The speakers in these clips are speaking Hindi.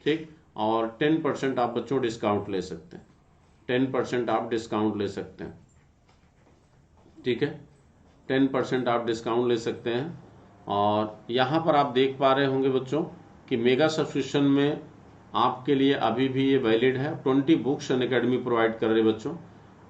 ठीक। और 10% आप बच्चों डिस्काउंट ले सकते हैं, 10% आप डिस्काउंट ले सकते हैं, ठीक है, 10% आप डिस्काउंट ले सकते हैं। और यहाँ पर आप देख पा रहे होंगे बच्चों कि मेगा सब्सक्रिप्शन में आपके लिए अभी भी ये वैलिड है। 20 बुक्स अनअकैडमी प्रोवाइड कर रहे बच्चों।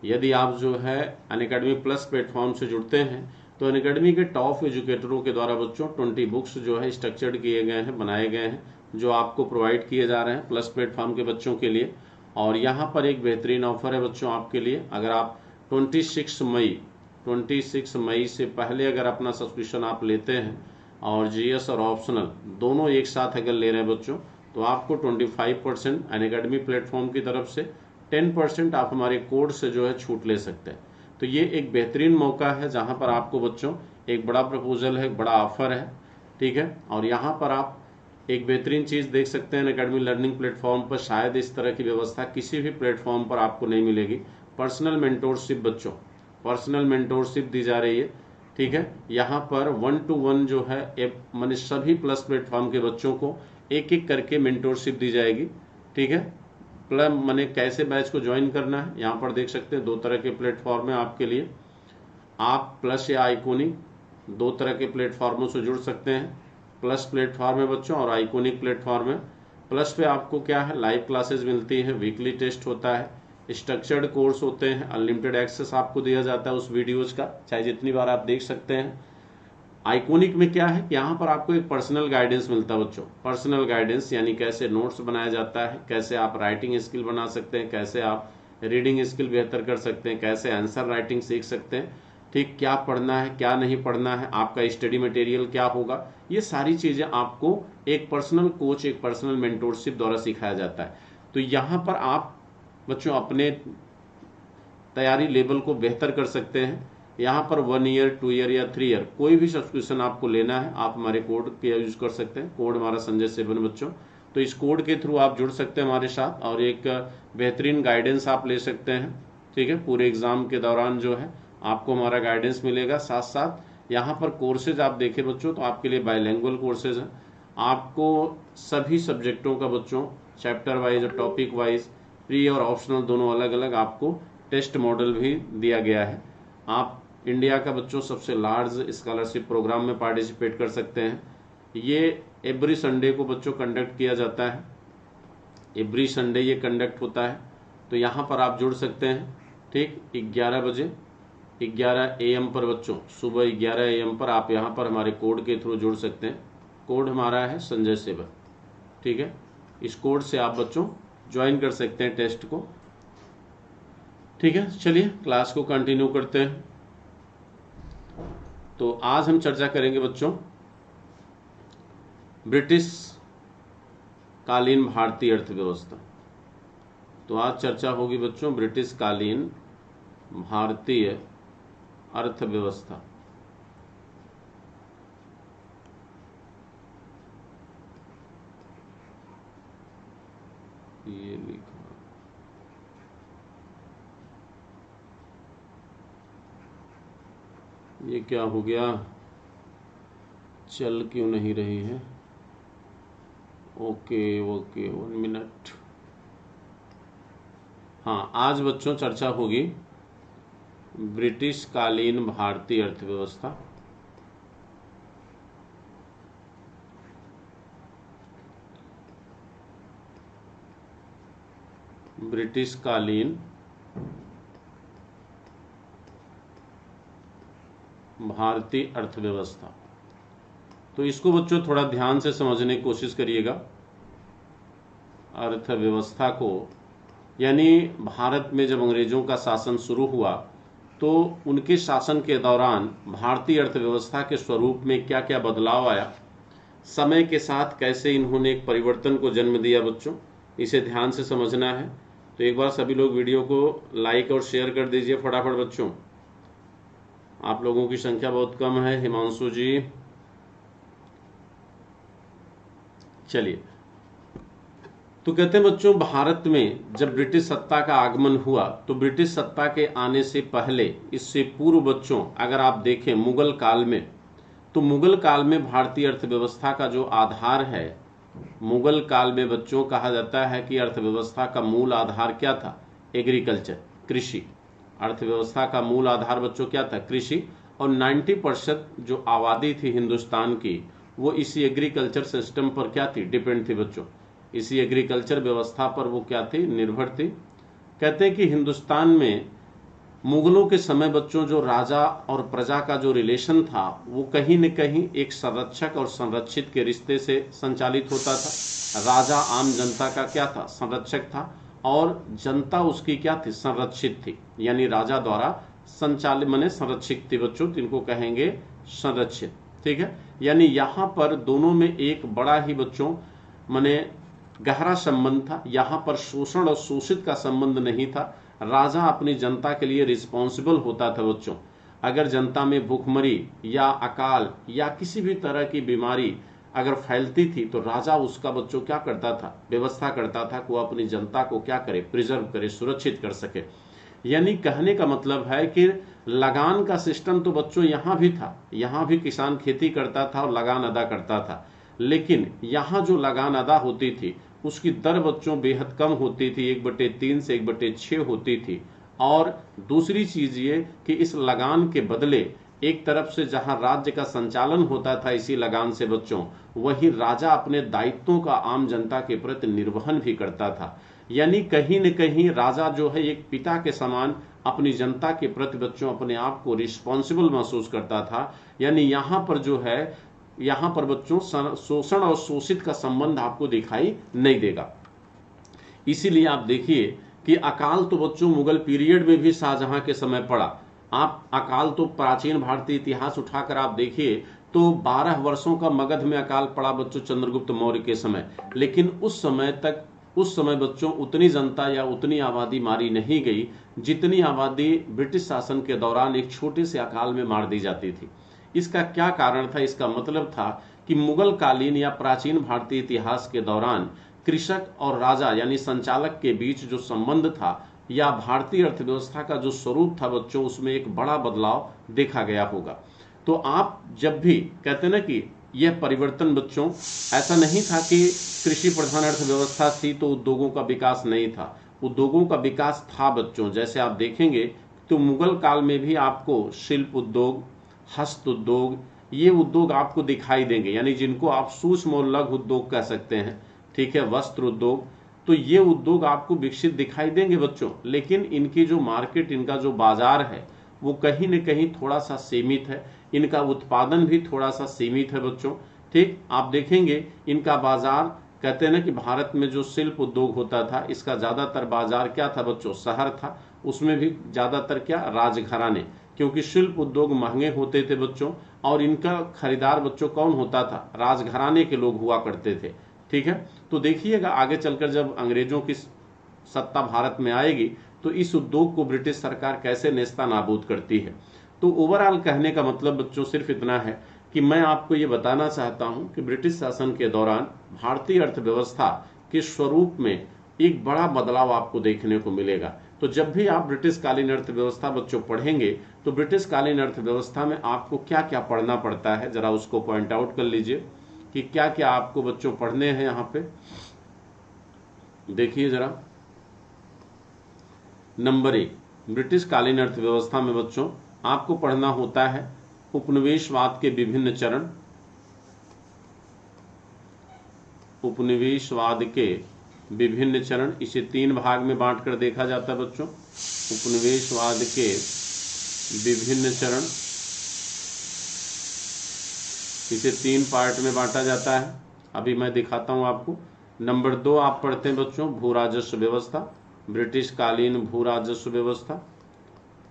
यदि आप जो है अनअकैडमी प्लस प्लेटफॉर्म से जुड़ते हैं तो अनअकैडमी के टॉप एजुकेटरों के द्वारा बच्चों 20 बुक्स जो है स्ट्रक्चर्ड किए गए हैं, बनाए गए हैं, जो आपको प्रोवाइड किए जा रहे हैं प्लस प्लेटफॉर्म के बच्चों के लिए। और यहाँ पर एक बेहतरीन ऑफर है बच्चों आपके लिए। अगर आप 26 मई से पहले अगर अपना सब्सक्रिप्शन आप लेते हैं और जीएस और ऑप्शनल दोनों एक साथ अगर ले रहे हैं बच्चों, तो आपको 25% अनअकैडमी प्लेटफॉर्म की तरफ से, 10% आप हमारे कोड से जो है छूट ले सकते हैं। तो ये एक बेहतरीन मौका है जहां पर आपको बच्चों एक बड़ा प्रपोजल है, एक बड़ा ऑफर है, ठीक है। और यहाँ पर आप एक बेहतरीन चीज़ देख सकते हैं अनअकैडमी लर्निंग प्लेटफॉर्म पर, शायद इस तरह की व्यवस्था किसी भी प्लेटफॉर्म पर आपको नहीं मिलेगी। पर्सनल मेंटोरशिप बच्चों, पर्सनल मेंटोरशिप दी जा रही है, ठीक है। यहाँ पर 1-to-1 जो है माने सभी प्लस प्लेटफॉर्म के बच्चों को एक एक करके मेंटोरशिप दी जाएगी, ठीक है। प्लस माने कैसे बैच को ज्वाइन करना है, यहाँ पर देख सकते हैं 2 तरह के प्लेटफॉर्म है आपके लिए। आप प्लस या आइकोनिक 2 तरह के प्लेटफॉर्मों से जुड़ सकते हैं। प्लस प्लेटफॉर्म है बच्चों और आइकोनिक प्लेटफॉर्म है। प्लस पे आपको क्या है, लाइव क्लासेस मिलती हैं, वीकली टेस्ट होता है, स्ट्रक्चर्ड कोर्स होते हैं, अनलिमिटेड एक्सेस आपको दिया जाता है उस वीडियोज का, चाहे जितनी बार आप देख सकते हैं। आइकोनिक में क्या है कि यहाँ पर आपको एक पर्सनल गाइडेंस मिलता है बच्चों। पर्सनल गाइडेंस यानी कैसे नोट्स बनाया जाता है, कैसे आप राइटिंग स्किल बना सकते हैं, कैसे आप रीडिंग स्किल बेहतर कर सकते हैं, कैसे आंसर राइटिंग सीख सकते हैं, ठीक, क्या पढ़ना है क्या नहीं पढ़ना है, आपका स्टडी मटेरियल क्या होगा, ये सारी चीज़ें आपको एक पर्सनल कोच, एक पर्सनल मेंटोरशिप द्वारा सिखाया जाता है। तो यहाँ पर आप बच्चों अपने तैयारी लेवल को बेहतर कर सकते हैं। यहाँ पर 1 ईयर, 2 ईयर या 3 ईयर कोई भी सब्सक्रिप्शन आपको लेना है, आप हमारे कोड का यूज कर सकते हैं। कोड हमारा संजय 7 बच्चों। तो इस कोड के थ्रू आप जुड़ सकते हैं हमारे साथ और एक बेहतरीन गाइडेंस आप ले सकते हैं, ठीक है। पूरे एग्जाम के दौरान जो है आपको हमारा गाइडेंस मिलेगा। साथ साथ यहाँ पर कोर्सेज आप देखें बच्चों तो आपके लिए बायलैंग्वेज कोर्सेज हैं। आपको सभी सब्जेक्टों का बच्चों चैप्टर वाइज और टॉपिक वाइज, प्री और ऑप्शनल दोनों अलग अलग आपको टेस्ट मॉडल भी दिया गया है। आप इंडिया का बच्चों सबसे लार्ज स्कॉलरशिप प्रोग्राम में पार्टिसिपेट कर सकते हैं। ये एवरी संडे को बच्चों कंडक्ट किया जाता है, एवरी संडे ये कंडक्ट होता है। तो यहाँ पर आप जुड़ सकते हैं, ठीक, 11 बजे 11 AM पर बच्चों, सुबह 11 AM पर आप यहाँ पर हमारे कोड के थ्रू जुड़ सकते हैं। कोड हमारा है संजय 7, ठीक है। इस कोड से आप बच्चों ज्वाइन कर सकते हैं टेस्ट को, ठीक है। चलिए क्लास को कंटिन्यू करते हैं। तो आज हम चर्चा करेंगे बच्चों ब्रिटिश कालीन भारतीय अर्थव्यवस्था। तो आज चर्चा होगी बच्चों ब्रिटिश कालीन भारतीय अर्थव्यवस्था। ये लिखा, ये क्या हो गया, चल क्यों नहीं रही है? Okay okay 1 minute. हाँ, आज बच्चों चर्चा होगी ब्रिटिश कालीन भारतीय अर्थव्यवस्था। ब्रिटिश कालीन भारतीय अर्थव्यवस्था। तो इसको बच्चों थोड़ा ध्यान से समझने की कोशिश करिएगा। अर्थव्यवस्था को, यानी भारत में जब अंग्रेजों का शासन शुरू हुआ तो उनके शासन के दौरान भारतीय अर्थव्यवस्था के स्वरूप में क्या क्या बदलाव आया, समय के साथ कैसे इन्होंने एक परिवर्तन को जन्म दिया बच्चों, इसे ध्यान से समझना है। तो एक बार सभी लोग वीडियो को लाइक और शेयर कर दीजिए फटाफट बच्चों, आप लोगों की संख्या बहुत कम है। हिमांशु जी, चलिए। तो कहते हैं बच्चों भारत में जब ब्रिटिश सत्ता का आगमन हुआ तो ब्रिटिश सत्ता के आने से पहले, इससे पूर्व बच्चों अगर आप देखें मुगल काल में, तो मुगल काल में भारतीय अर्थव्यवस्था का जो आधार है मुगल काल में बच्चों कहा जाता है कि अर्थव्यवस्था का मूल आधार क्या था? एग्रीकल्चर, कृषि। अर्थव्यवस्था का मूल आधार बच्चों क्या था? कृषि। और 90% जो आबादी थी हिंदुस्तान की वो इसी एग्रीकल्चर सिस्टम पर क्या थी? डिपेंड थी बच्चों। इसी एग्रीकल्चर व्यवस्था पर वो क्या थी? निर्भर थी। कहते हैं कि हिंदुस्तान में मुगलों के समय बच्चों जो राजा और प्रजा का जो रिलेशन था वो कहीं न कहीं एक संरक्षक और संरक्षित के रिश्ते से संचालित होता था। राजा आम जनता का क्या था? संरक्षक था, और जनता उसकी क्या थी? संरक्षित थी। यानी राजा द्वारा संचालित माने संरक्षित थी बच्चों, जिनको कहेंगे संरक्षित। ठीक है, यानी यहाँ पर दोनों में एक बड़ा ही बच्चों माने गहरा संबंध था। यहाँ पर शोषण और शोषित का संबंध नहीं था। राजा अपनी जनता के लिए रिस्पॉन्सिबल होता था बच्चों। अगर जनता में भूखमरी या अकाल या किसी भी तरह की बीमारी अगर फैलती थी तो राजा उसका बच्चों क्या करता था? व्यवस्था करता था कि वो अपनी जनता को क्या करे? प्रिजर्व करे, सुरक्षित कर सके। यानी कहने का मतलब है कि लगान का सिस्टम तो बच्चों यहाँ भी था। यहाँ भी किसान खेती करता था और लगान अदा करता था, लेकिन यहाँ जो लगान अदा होती थी उसकी दर बच्चों बेहद कम होती थी, 1/3 से 1/6 होती थी। और दूसरी चीज ये कि इस लगान के बदले एक तरफ से जहां राज्य का संचालन होता था इसी लगान से बच्चों, वही राजा अपने दायित्वों का आम जनता के प्रति निर्वहन भी करता था। यानी कहीं न कहीं राजा जो है एक पिता के समान अपनी जनता के प्रति बच्चों अपने आप को रिस्पॉन्सिबल महसूस करता था। यानी यहाँ पर जो है, यहाँ पर बच्चों शोषण और शोषित का संबंध आपको दिखाई नहीं देगा। इसीलिए आप देखिए कि अकाल तो बच्चों मुगल पीरियड में भी शाहजहां के समय पड़ा। आप अकाल तो प्राचीन भारतीय इतिहास उठाकर आप देखिए तो 12 वर्षों का मगध में अकाल पड़ा बच्चों चंद्रगुप्त मौर्य के समय। लेकिन उस समय बच्चों उतनी जनता या उतनी आबादी मारी नहीं गई जितनी आबादी ब्रिटिश शासन के दौरान एक छोटे से अकाल में मार दी जाती थी। इसका क्या कारण था? इसका मतलब था कि मुगल कालीन या प्राचीन भारतीय इतिहास के दौरान कृषक और राजा यानी संचालक के बीच जो संबंध था या भारतीय अर्थव्यवस्था का जो स्वरूप था बच्चों, उसमें एक बड़ा बदलाव देखा गया होगा। तो आप जब भी कहते ना कि यह परिवर्तन बच्चों ऐसा नहीं था कि कृषि प्रधान अर्थव्यवस्था थी तो उद्योगों का विकास नहीं था। उद्योगों का विकास था बच्चों। जैसे आप देखेंगे तो मुगल काल में भी आपको शिल्प उद्योग, हस्त उद्योग, ये उद्योग आपको दिखाई देंगे, यानी जिनको आप सूक्ष्म और लघु उद्योग कह सकते हैं। ठीक है, वस्त्र उद्योग, तो ये उद्योग आपको विकसित दिखाई देंगे बच्चों। लेकिन इनकी जो मार्केट, इनका जो बाजार है वो कहीं न कहीं थोड़ा सा सीमित है। इनका उत्पादन भी थोड़ा सा सीमित है बच्चों। ठीक, आप देखेंगे इनका बाजार, कहते हैं ना कि भारत में जो शिल्प उद्योग होता था इसका ज्यादातर बाजार क्या था बच्चों? शहर था। उसमें भी ज्यादातर क्या? राजघराने, क्योंकि शिल्प उद्योग महंगे होते थे बच्चों और इनका खरीदार बच्चों कौन होता था? राजघराने के लोग हुआ करते थे। ठीक है, तो देखिएगा आगे चलकर जब अंग्रेजों की सत्ता भारत में आएगी तो इस उद्योग को ब्रिटिश सरकार कैसे नेस्ता नाबूद करती है। तो ओवरऑल कहने का मतलब बच्चों सिर्फ इतना है कि मैं आपको ये बताना चाहता हूं कि ब्रिटिश शासन के दौरान भारतीय अर्थव्यवस्था के स्वरूप में एक बड़ा बदलाव आपको देखने को मिलेगा। तो जब भी आप ब्रिटिश कालीन अर्थव्यवस्था बच्चों पढ़ेंगे तो ब्रिटिश कालीन अर्थव्यवस्था में आपको क्या क्या पढ़ना पड़ता है, जरा उसको पॉइंट आउट कर लीजिए कि क्या क्या आपको बच्चों पढ़ने हैं। यहाँ पे देखिए जरा, नंबर 1, ब्रिटिश कालीन अर्थव्यवस्था में बच्चों आपको पढ़ना होता है उपनिवेशवाद के विभिन्न चरण। उपनिवेशवाद के विभिन्न चरण, इसे 3 भाग में बांटकर देखा जाता है बच्चों। उपनिवेशवाद के विभिन्न चरण, इसे 3 पार्ट में बांटा जाता है। अभी मैं दिखाता हूं आपको। नंबर 2 आप पढ़ते हैं बच्चों भू राजस्व व्यवस्था, ब्रिटिश कालीन भू राजस्व व्यवस्था।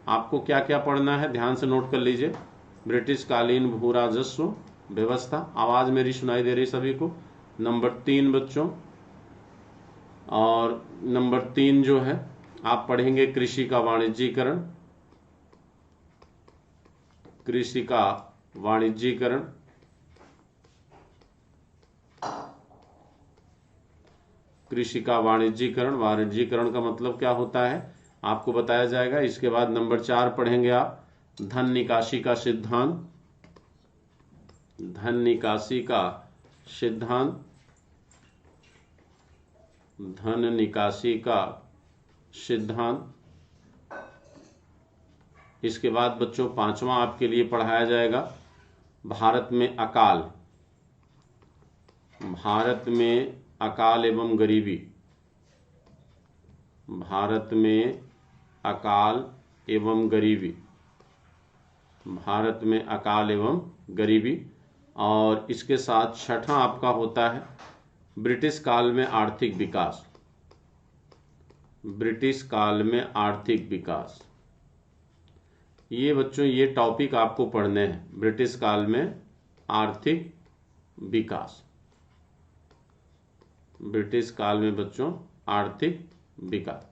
आपको क्या क्या पढ़ना है ध्यान से नोट कर लीजिए। ब्रिटिश कालीन भू राजस्व व्यवस्था, आवाज मेरी सुनाई दे रही सभी को। नंबर 3 बच्चों, और नंबर 3 जो है आप पढ़ेंगे कृषि का वाणिज्यीकरण। कृषि का वाणिज्यीकरण, कृषि का वाणिज्यीकरण, वाणिज्यीकरण का मतलब क्या होता है आपको बताया जाएगा। इसके बाद नंबर 4 पढ़ेंगे आप धन निकासी का सिद्धांत। धन निकासी का सिद्धांत, धन निकासी का सिद्धांत। इसके बाद बच्चों पांचवा आपके लिए पढ़ाया जाएगा भारत में अकाल, भारत में अकाल एवं गरीबी, भारत में अकाल एवं गरीबी, भारत में अकाल एवं गरीबी। और इसके साथ छठा आपका होता है ब्रिटिश काल में आर्थिक विकास, ब्रिटिश काल में आर्थिक विकास। ये बच्चों ये टॉपिक आपको पढ़ने हैं, ब्रिटिश काल में आर्थिक विकास, ब्रिटिश काल में बच्चों आर्थिक विकास।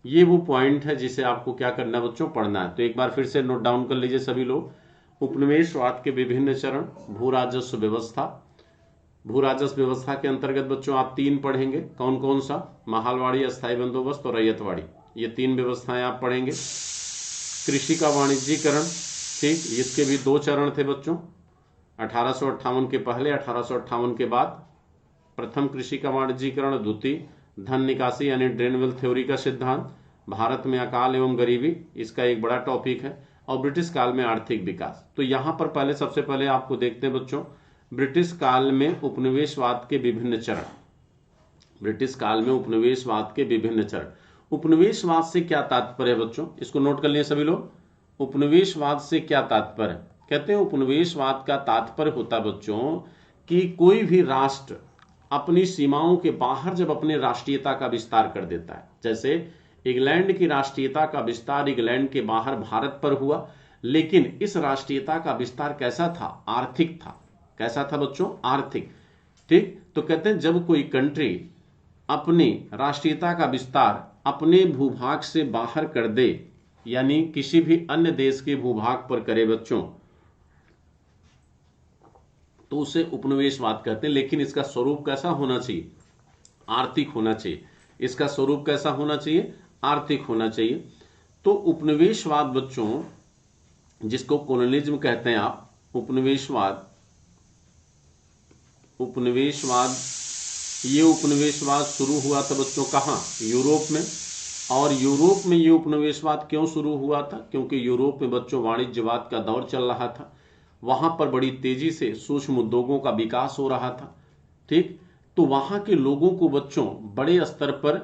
ये वो पॉइंट है जिसे आपको क्या करना है बच्चों, पढ़ना है। तो एक बार फिर से नोट डाउन कर लीजिए सभी लोग। उपनिवेशवाद के विभिन्न चरण, भू राजस्व व्यवस्था, भू राजस्व व्यवस्था के अंतर्गत बच्चों आप 3 पढ़ेंगे। कौन कौन सा? महालवाड़ी, अस्थायी बंदोबस्त और रैयतवाड़ी। ये 3 व्यवस्थाएं आप पढ़ेंगे। कृषि का वाणिज्यीकरण, ठीक, इसके भी 2 चरण थे बच्चों, 1858 के पहले, 1858 के बाद। प्रथम कृषि का वाणिज्यीकरण, द्वितीय धन निकासी यानी ड्रेनवेल थ्योरी का सिद्धांत, भारत में अकाल एवं गरीबी, इसका एक बड़ा टॉपिक है, और ब्रिटिश काल में आर्थिक विकास। तो यहां पर पहले सबसे पहले आपको देखते हैं बच्चों ब्रिटिश काल में उपनिवेशवाद के विभिन्न चरण, ब्रिटिश काल में उपनिवेशवाद के विभिन्न चरण। उपनिवेशवाद से क्या तात्पर्य है बच्चों, इसको नोट कर लिए सभी लोग। उपनिवेशवाद से क्या तात्पर्य? कहते हैं उपनिवेशवाद का तात्पर्य होता बच्चों कि कोई भी राष्ट्र अपनी सीमाओं के बाहर जब अपने राष्ट्रीयता का विस्तार कर देता है। जैसे इंग्लैंड की राष्ट्रीयता का विस्तार इंग्लैंड के बाहर भारत पर हुआ, लेकिन इस राष्ट्रीयता का विस्तार कैसा था? आर्थिक था। कैसा था बच्चों? आर्थिक। ठीक, तो कहते हैं जब कोई कंट्री अपनी राष्ट्रीयता का विस्तार अपने भूभाग से बाहर कर दे, यानी किसी भी अन्य देश के भूभाग पर करे बच्चों, तो उसे उपनिवेशवाद कहते हैं। लेकिन इसका स्वरूप कैसा होना चाहिए? आर्थिक होना चाहिए। इसका स्वरूप कैसा होना चाहिए? आर्थिक होना चाहिए। तो उपनिवेशवाद बच्चों, जिसको कॉलोनिज्म कहते हैं आप, उपनिवेशवाद, उपनिवेशवाद, ये उपनिवेशवाद शुरू हुआ था बच्चों कहाँ? यूरोप में। और यूरोप में ये उपनिवेशवाद क्यों शुरू हुआ था? क्योंकि यूरोप में बच्चों वाणिज्यवाद का दौर चल रहा था, वहां पर बड़ी तेजी से सूक्ष्म उद्योगों का विकास हो रहा था। ठीक, तो वहां के लोगों को बच्चों बड़े स्तर पर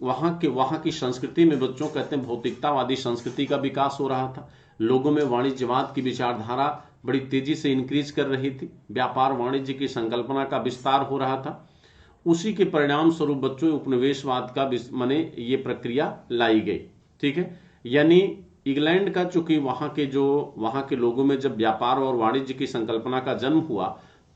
वहां की संस्कृति में बच्चों कहते हैं भौतिकतावादी संस्कृति का विकास हो रहा था। लोगों में वाणिज्यवाद की विचारधारा बड़ी तेजी से इंक्रीज कर रही थी, व्यापार वाणिज्य की संकल्पना का विस्तार हो रहा था। उसी के परिणाम स्वरूप बच्चों उपनिवेशवाद का माने ये प्रक्रिया लाई गई। ठीक है, यानी इंग्लैंड का चूंकि वहां के लोगों में जब व्यापार और वाणिज्य की संकल्पना का जन्म हुआ,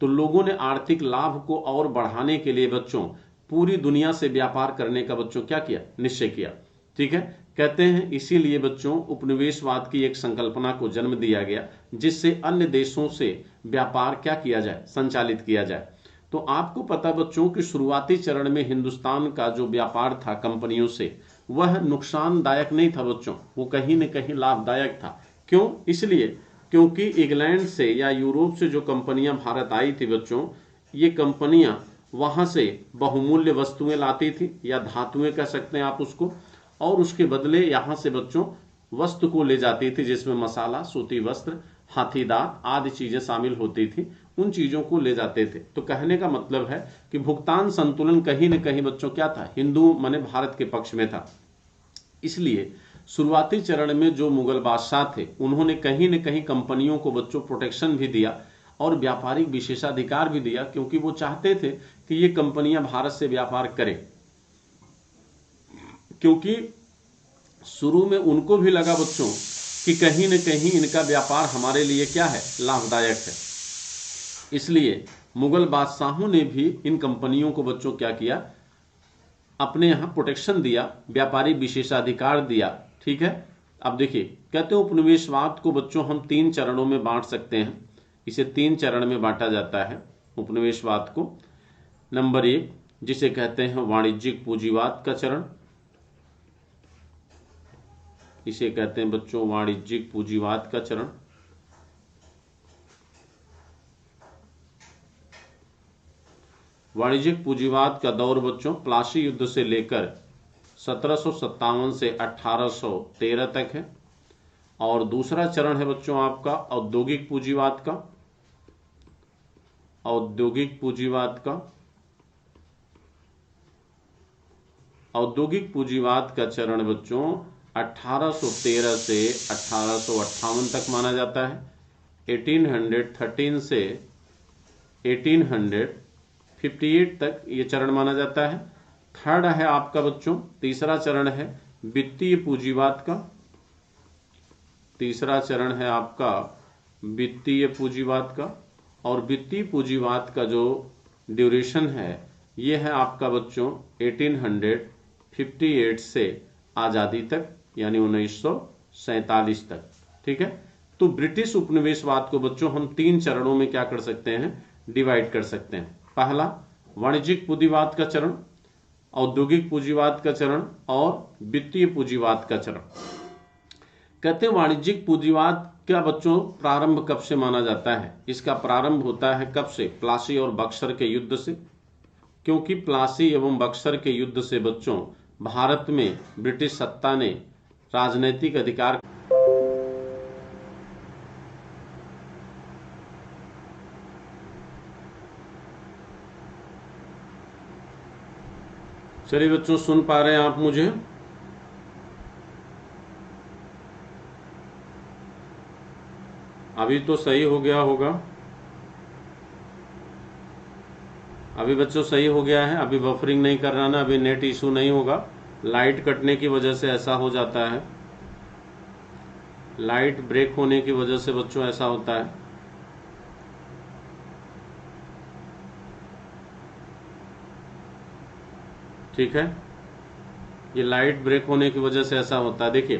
तो लोगों ने आर्थिक लाभ को और बढ़ाने के लिए बच्चों पूरी दुनिया से व्यापार करने का बच्चों क्या किया? निश्चय किया। ठीक है, कहते हैं इसीलिए बच्चों उपनिवेशवाद की एक संकल्पना को जन्म दिया गया, जिससे अन्य देशों से व्यापार क्या किया जाए? संचालित किया जाए। तो आपको पता बच्चों कि शुरुआती चरण में हिंदुस्तान का जो व्यापार था कंपनियों से, वह नुकसानदायक नहीं था बच्चों, वो कहीं न कहीं लाभदायक था। क्यों? इसलिए क्योंकि इंग्लैंड से या यूरोप से जो कंपनियां भारत आई थी बच्चों, ये कंपनियां वहां से बहुमूल्य वस्तुएं लाती थी, या धातुएं कह सकते हैं आप उसको, और उसके बदले यहां से बच्चों वस्तु को ले जाती थी, जिसमें मसाला, सूती वस्त्र, हाथी दांत आदि चीजें शामिल होती थी। उन चीजों को ले जाते थे। तो कहने का मतलब है कि भुगतान संतुलन कहीं न कहीं बच्चों क्या था? हिंदू माने भारत के पक्ष में था। इसलिए शुरुआती चरण में जो मुगल बादशाह थे, उन्होंने कहीं न कहीं कंपनियों को बच्चों प्रोटेक्शन भी दिया और व्यापारिक विशेषाधिकार भी दिया, क्योंकि वो चाहते थे कि ये कंपनियां भारत से व्यापार करें। क्योंकि शुरू में उनको भी लगा बच्चों कि कहीं न कहीं इनका व्यापार हमारे लिए क्या है? लाभदायक है। इसलिए मुगल बादशाहों ने भी इन कंपनियों को बच्चों क्या किया? अपने यहां प्रोटेक्शन दिया, व्यापारिक विशेषाधिकार दिया। ठीक है, अब देखिए कहते हैं उपनिवेशवाद को बच्चों हम 3 चरणों में बांट सकते हैं। इसे 3 चरण में बांटा जाता है उपनिवेशवाद को। नंबर 1 जिसे कहते हैं वाणिज्यिक पूंजीवाद का चरण, इसे कहते हैं बच्चों वाणिज्यिक पूंजीवाद का चरण। 2 नंबर वाणिज्यिक पूंजीवाद का दौर बच्चों प्लासी युद्ध से लेकर 1757 से 1813 तक है। और दूसरा चरण है बच्चों आपका औद्योगिक पूंजीवाद का। औद्योगिक पूंजीवाद का चरण बच्चों 1813 से 1858 तक माना जाता है। 1813 से 1858 तक ये चरण माना जाता है। थर्ड है आपका बच्चों, तीसरा चरण है वित्तीय पूंजीवाद का। तीसरा चरण है आपका वित्तीय पूंजीवाद का। और वित्तीय पूंजीवाद का जो ड्यूरेशन है ये है आपका बच्चों 1858 से आजादी तक, यानी 1947 तक। ठीक है, तो ब्रिटिश उपनिवेशवाद को बच्चों हम 3 चरणों में क्या कर सकते हैं, डिवाइड कर सकते हैं। पहला वाणिज्यिक पूंजीवाद का चरण, औद्योगिक पूंजीवाद का चरण और वित्तीय पूंजीवाद का चरण। कहते हैं वाणिज्यिक पूंजीवाद का बच्चों प्रारंभ कब से माना जाता है? इसका प्रारंभ होता है कब से? प्लासी और बक्सर के युद्ध से। क्योंकि प्लासी एवं बक्सर के युद्ध से बच्चों भारत में ब्रिटिश सत्ता ने राजनीतिक अधिकार चलिए बच्चों, सुन पा रहे हैं आप मुझे? अभी तो सही हो गया होगा। अभी बच्चों सही हो गया है, अभी बफरिंग नहीं कर रहा ना, अभी नेट इशू नहीं होगा। लाइट कटने की वजह से ऐसा हो जाता है, लाइट ब्रेक होने की वजह से बच्चों ऐसा होता है। ठीक है, ये लाइट ब्रेक होने की वजह से ऐसा होता है। देखिए,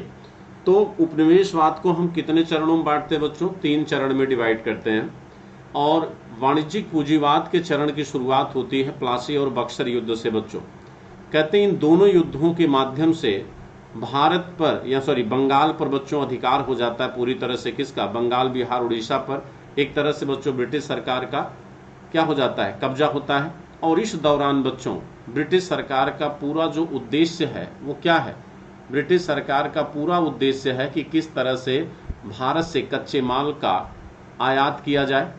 तो उपनिवेशवाद को हम कितने चरणों में बांटते हैं बच्चों? 3 चरण में डिवाइड करते हैं। और वाणिज्यिक पूंजीवाद के चरण की शुरुआत होती है प्लासी और बक्सर युद्ध से बच्चों। कहते हैं इन दोनों युद्धों के माध्यम से भारत पर या बंगाल पर बच्चों अधिकार हो जाता है पूरी तरह से। किसका? बंगाल, बिहार, उड़ीसा पर एक तरह से बच्चों ब्रिटिश सरकार का क्या हो जाता है? कब्जा होता है। और इस दौरान बच्चों ब्रिटिश सरकार का पूरा जो उद्देश्य है वो क्या है? ब्रिटिश सरकार का पूरा उद्देश्य है कि किस तरह से भारत से कच्चे माल का आयात किया जाए,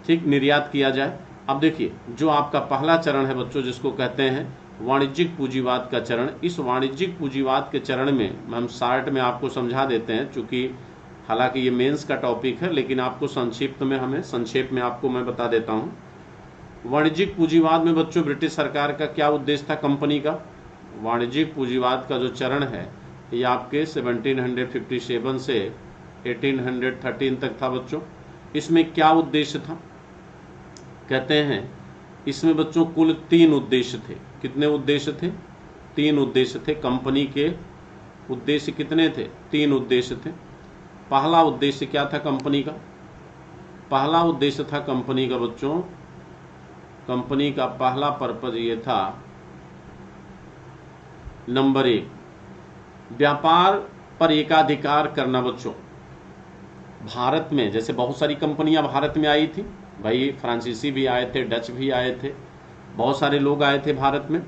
ठीक, निर्यात किया जाए। अब देखिए, जो आपका पहला चरण है बच्चों जिसको कहते हैं वाणिज्यिक पूंजीवाद का चरण, इस वाणिज्यिक पूंजीवाद के चरण में हम शार्ट में आपको समझा देते हैं, चूंकि हालांकि ये मेंस का टॉपिक है लेकिन आपको संक्षिप्त में आपको मैं बता देता हूँ। वाणिज्यिक पूंजीवाद में बच्चों ब्रिटिश सरकार का क्या उद्देश्य था? कंपनी का। वाणिज्यिक पूंजीवाद का जो चरण है ये आपके 1757 से 1813 तक था बच्चों। इसमें क्या उद्देश्य था? कहते हैं इसमें बच्चों कुल 3 उद्देश्य थे। कितने उद्देश्य थे? 3 उद्देश्य थे। कंपनी के उद्देश्य कितने थे? 3 उद्देश्य थे। पहला उद्देश्य क्या था कंपनी का? पहला उद्देश्य था कंपनी का बच्चों, कंपनी का पहला पर्पज ये था, नंबर 1, व्यापार पर एकाधिकार करना बच्चों। भारत में जैसे बहुत सारी कंपनियां भारत में आई थी भाई, फ्रांसीसी भी आए थे, डच भी आए थे, बहुत सारे लोग आए थे भारत में।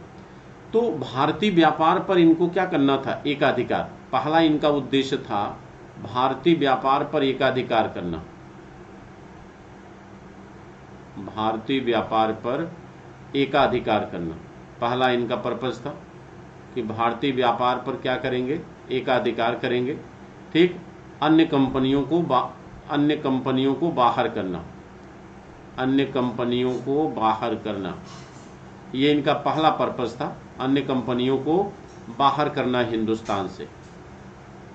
तो भारतीय व्यापार पर इनको क्या करना था? एकाधिकार। पहला इनका उद्देश्य था भारतीय व्यापार पर एकाधिकार करना। भारतीय व्यापार पर एकाधिकार करना पहला इनका पर्पज था कि भारतीय व्यापार पर क्या करेंगे? एकाधिकार करेंगे। ठीक, अन्य कंपनियों को बाहर करना, अन्य कंपनियों को बाहर करना, ये इनका पहला पर्पज था। अन्य कंपनियों को बाहर करना हिंदुस्तान से,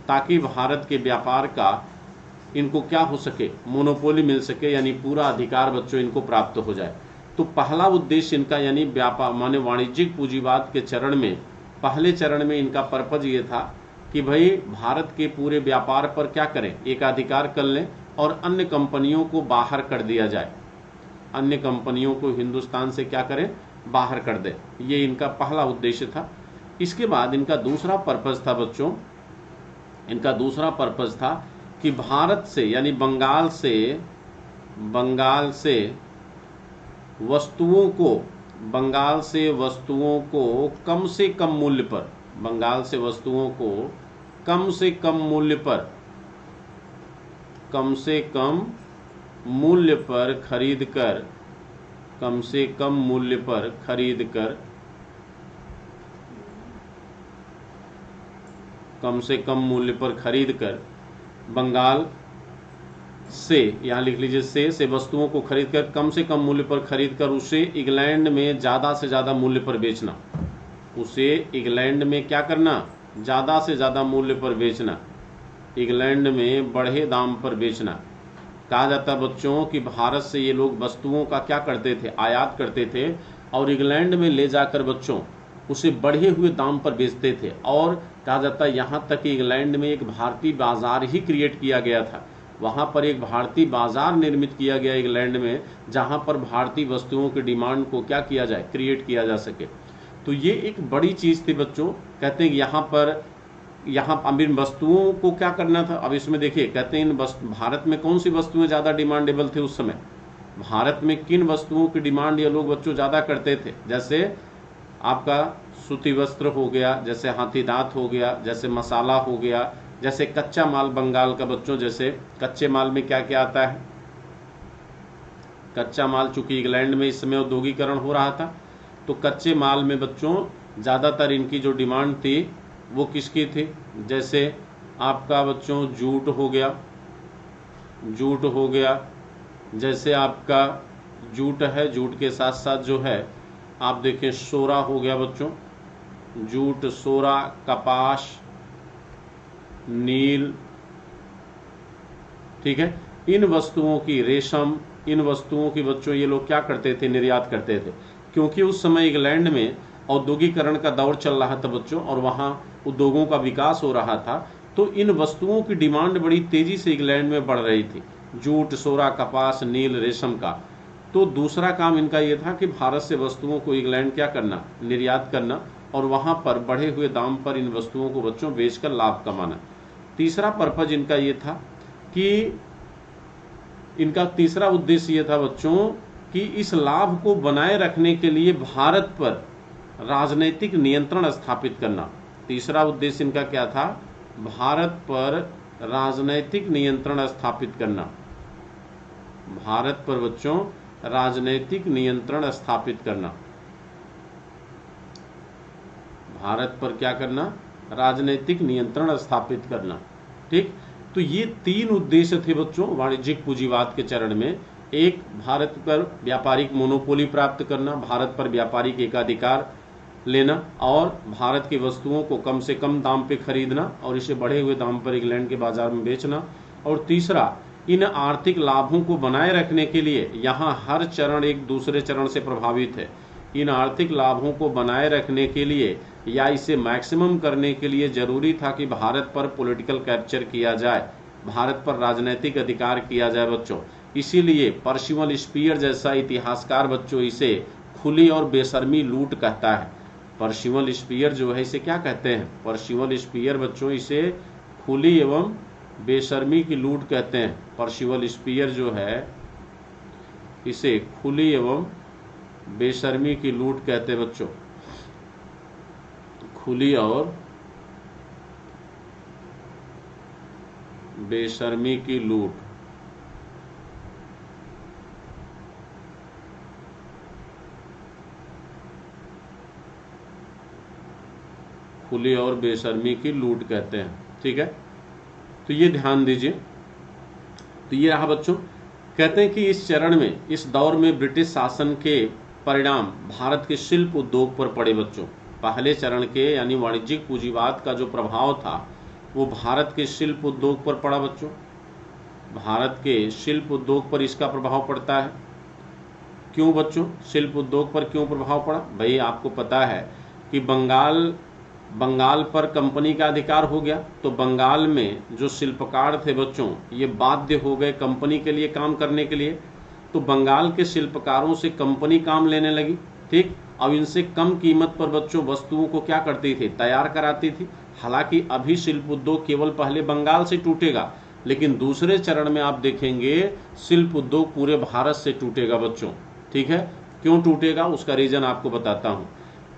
ताकि भारत के व्यापार का इनको क्या हो सके? मोनोपोली मिल सके, यानी पूरा अधिकार बच्चों इनको प्राप्त हो जाए। तो पहला उद्देश्य इनका यानी व्यापार माने वाणिज्यिक पूंजीवाद के चरण में, पहले चरण में इनका पर्पज ये था कि भाई भारत के पूरे व्यापार पर क्या करें? एकाधिकार कर लें और अन्य कंपनियों को बाहर कर दिया जाए, अन्य कंपनियों को हिंदुस्तान से क्या करें? बाहर कर दे। ये इनका पहला उद्देश्य था। इसके बाद इनका दूसरा पर्पज था बच्चों, इनका दूसरा पर्पज था कि भारत से यानी बंगाल से वस्तुओं को बंगाल से वस्तुओं को कम से कम मूल्य पर, बंगाल से वस्तुओं को कम से कम मूल्य पर, कम से कम मूल्य पर खरीद कर, कम से कम मूल्य पर खरीद कर, कम से कम मूल्य पर खरीद कर बंगाल से, यहाँ लिख लीजिए से वस्तुओं को खरीद कर कम से कम मूल्य पर खरीद कर उसे इंग्लैंड में ज़्यादा से ज़्यादा मूल्य पर बेचना, उसे इंग्लैंड में क्या करना, ज़्यादा से ज़्यादा मूल्य पर बेचना, इंग्लैंड में बढ़े दाम पर बेचना। कहा जाता है बच्चों कि भारत से ये लोग वस्तुओं का क्या करते थे, आयात करते थे और इंग्लैंड में ले जाकर बच्चों उसे बढ़े हुए दाम पर बेचते थे। और कहा जाता है यहाँ तक कि इंग्लैंड में एक भारतीय बाजार ही क्रिएट किया गया था, वहाँ पर एक भारतीय बाजार निर्मित किया गया इंग्लैंड में, जहाँ पर भारतीय वस्तुओं की डिमांड को क्या किया जाए, क्रिएट किया जा सके। तो ये एक बड़ी चीज़ थी बच्चों। कहते हैं कि यहाँ अब इन वस्तुओं को क्या करना था। अब इसमें देखिए कहते हैं भारत में कौन सी वस्तुएं ज़्यादा डिमांडेबल थे उस समय, भारत में किन वस्तुओं की डिमांड ये लोग बच्चों ज़्यादा करते थे। जैसे आपका सूती वस्त्र हो गया, जैसे हाथी दांत हो गया, जैसे मसाला हो गया, जैसे कच्चा माल बंगाल का बच्चों, जैसे कच्चे माल में क्या क्या आता है, कच्चा माल, चूंकि इंग्लैंड में इस समय औद्योगिकरण हो रहा था तो कच्चे माल में बच्चों ज़्यादातर इनकी जो डिमांड थी वो किसकी थी। जैसे आपका बच्चों जूट हो गया, जूट हो गया, जैसे आपका जूट है, जूट के साथ साथ जो है आप देखें सोरा हो गया बच्चों, जूट, सोरा, कपास, नील, ठीक है। इन वस्तुओं की, रेशम, इन वस्तुओं की बच्चों ये लोग क्या करते थे, निर्यात करते थे, क्योंकि उस समय इंग्लैंड में औद्योगिकरण का दौर चल रहा था बच्चों और वहाँ उद्योगों का विकास हो रहा था। तो इन वस्तुओं की डिमांड बड़ी तेजी से इंग्लैंड में बढ़ रही थी, जूट, सोरा, कपास, नील, रेशम का। तो दूसरा काम इनका ये था कि भारत से वस्तुओं को इंग्लैंड क्या करना, निर्यात करना और वहाँ पर बढ़े हुए दाम पर इन वस्तुओं को बच्चों बेचकर लाभ कमाना। तीसरा पर्पज इनका ये था कि इनका तीसरा उद्देश्य ये था बच्चों कि इस लाभ को बनाए रखने के लिए भारत पर राजनीतिक नियंत्रण स्थापित करना। तीसरा उद्देश्य इनका क्या था, भारत पर राजनीतिक नियंत्रण स्थापित करना, भारत पर बच्चों राजनीतिक नियंत्रण स्थापित करना, भारत पर क्या करना, राजनीतिक नियंत्रण स्थापित करना। ठीक, तो ये तीन उद्देश्य थे बच्चों वाणिज्यिक पूंजीवाद के चरण में। एक, भारत पर व्यापारिक मोनोपोली प्राप्त करना, भारत पर व्यापारिक एकाधिकार लेना और भारत की वस्तुओं को कम से कम दाम पे खरीदना और इसे बढ़े हुए दाम पर इंग्लैंड के बाजार में बेचना। और तीसरा, इन आर्थिक लाभों को बनाए रखने के लिए यहाँ हर चरण एक दूसरे चरण से प्रभावित है। इन आर्थिक लाभों को बनाए रखने के लिए या इसे मैक्सिमम करने के लिए जरूरी था कि भारत पर पॉलिटिकल कैप्चर किया जाए, भारत पर राजनीतिक अधिकार किया जाए बच्चों। इसीलिए पर्सिवल स्पीयर जैसा इतिहासकार बच्चों इसे खुली और बेशर्मी लूट कहता है। पर्सिवल स्पीयर जो है इसे क्या कहते हैं, पर्सिवल स्पीयर बच्चों इसे खुली एवं बेशर्मी की लूट कहते हैं। पर्सिवल स्पीयर जो है इसे खुली एवं बेशर्मी की लूट कहते हैं बच्चों, खुली और बेशर्मी की लूट। खुली और बेशर्मी की लूट कहते हैं। ठीक है, तो ये ध्यान दीजिए। तो ये रहा बच्चों, कहते हैं कि इस चरण में, इस दौर में ब्रिटिश शासन के परिणाम भारत के शिल्प उद्योग पर पड़े बच्चों। पहले चरण के यानी वाणिज्यिक पूंजीवाद का जो प्रभाव था वो भारत के शिल्प उद्योग पर पड़ा बच्चों। भारत के शिल्प उद्योग पर इसका प्रभाव पड़ता है। क्यों बच्चों, शिल्प उद्योग पर क्यों प्रभाव पड़ा? भाई आपको पता है कि बंगाल पर कंपनी का अधिकार हो गया, तो बंगाल में जो शिल्पकार थे बच्चों ये बाध्य हो गए कंपनी के लिए काम करने के लिए। तो बंगाल के शिल्पकारों से कंपनी काम लेने लगी। ठीक, अब इनसे कम कीमत पर बच्चों वस्तुओं को क्या करती थी, तैयार कराती थी। हालांकि अभी शिल्प उद्योग केवल पहले बंगाल से टूटेगा, लेकिन दूसरे चरण में आप देखेंगे शिल्प उद्योग पूरे भारत से टूटेगा बच्चों। ठीक है, क्यों टूटेगा उसका रीजन आपको बताता हूं।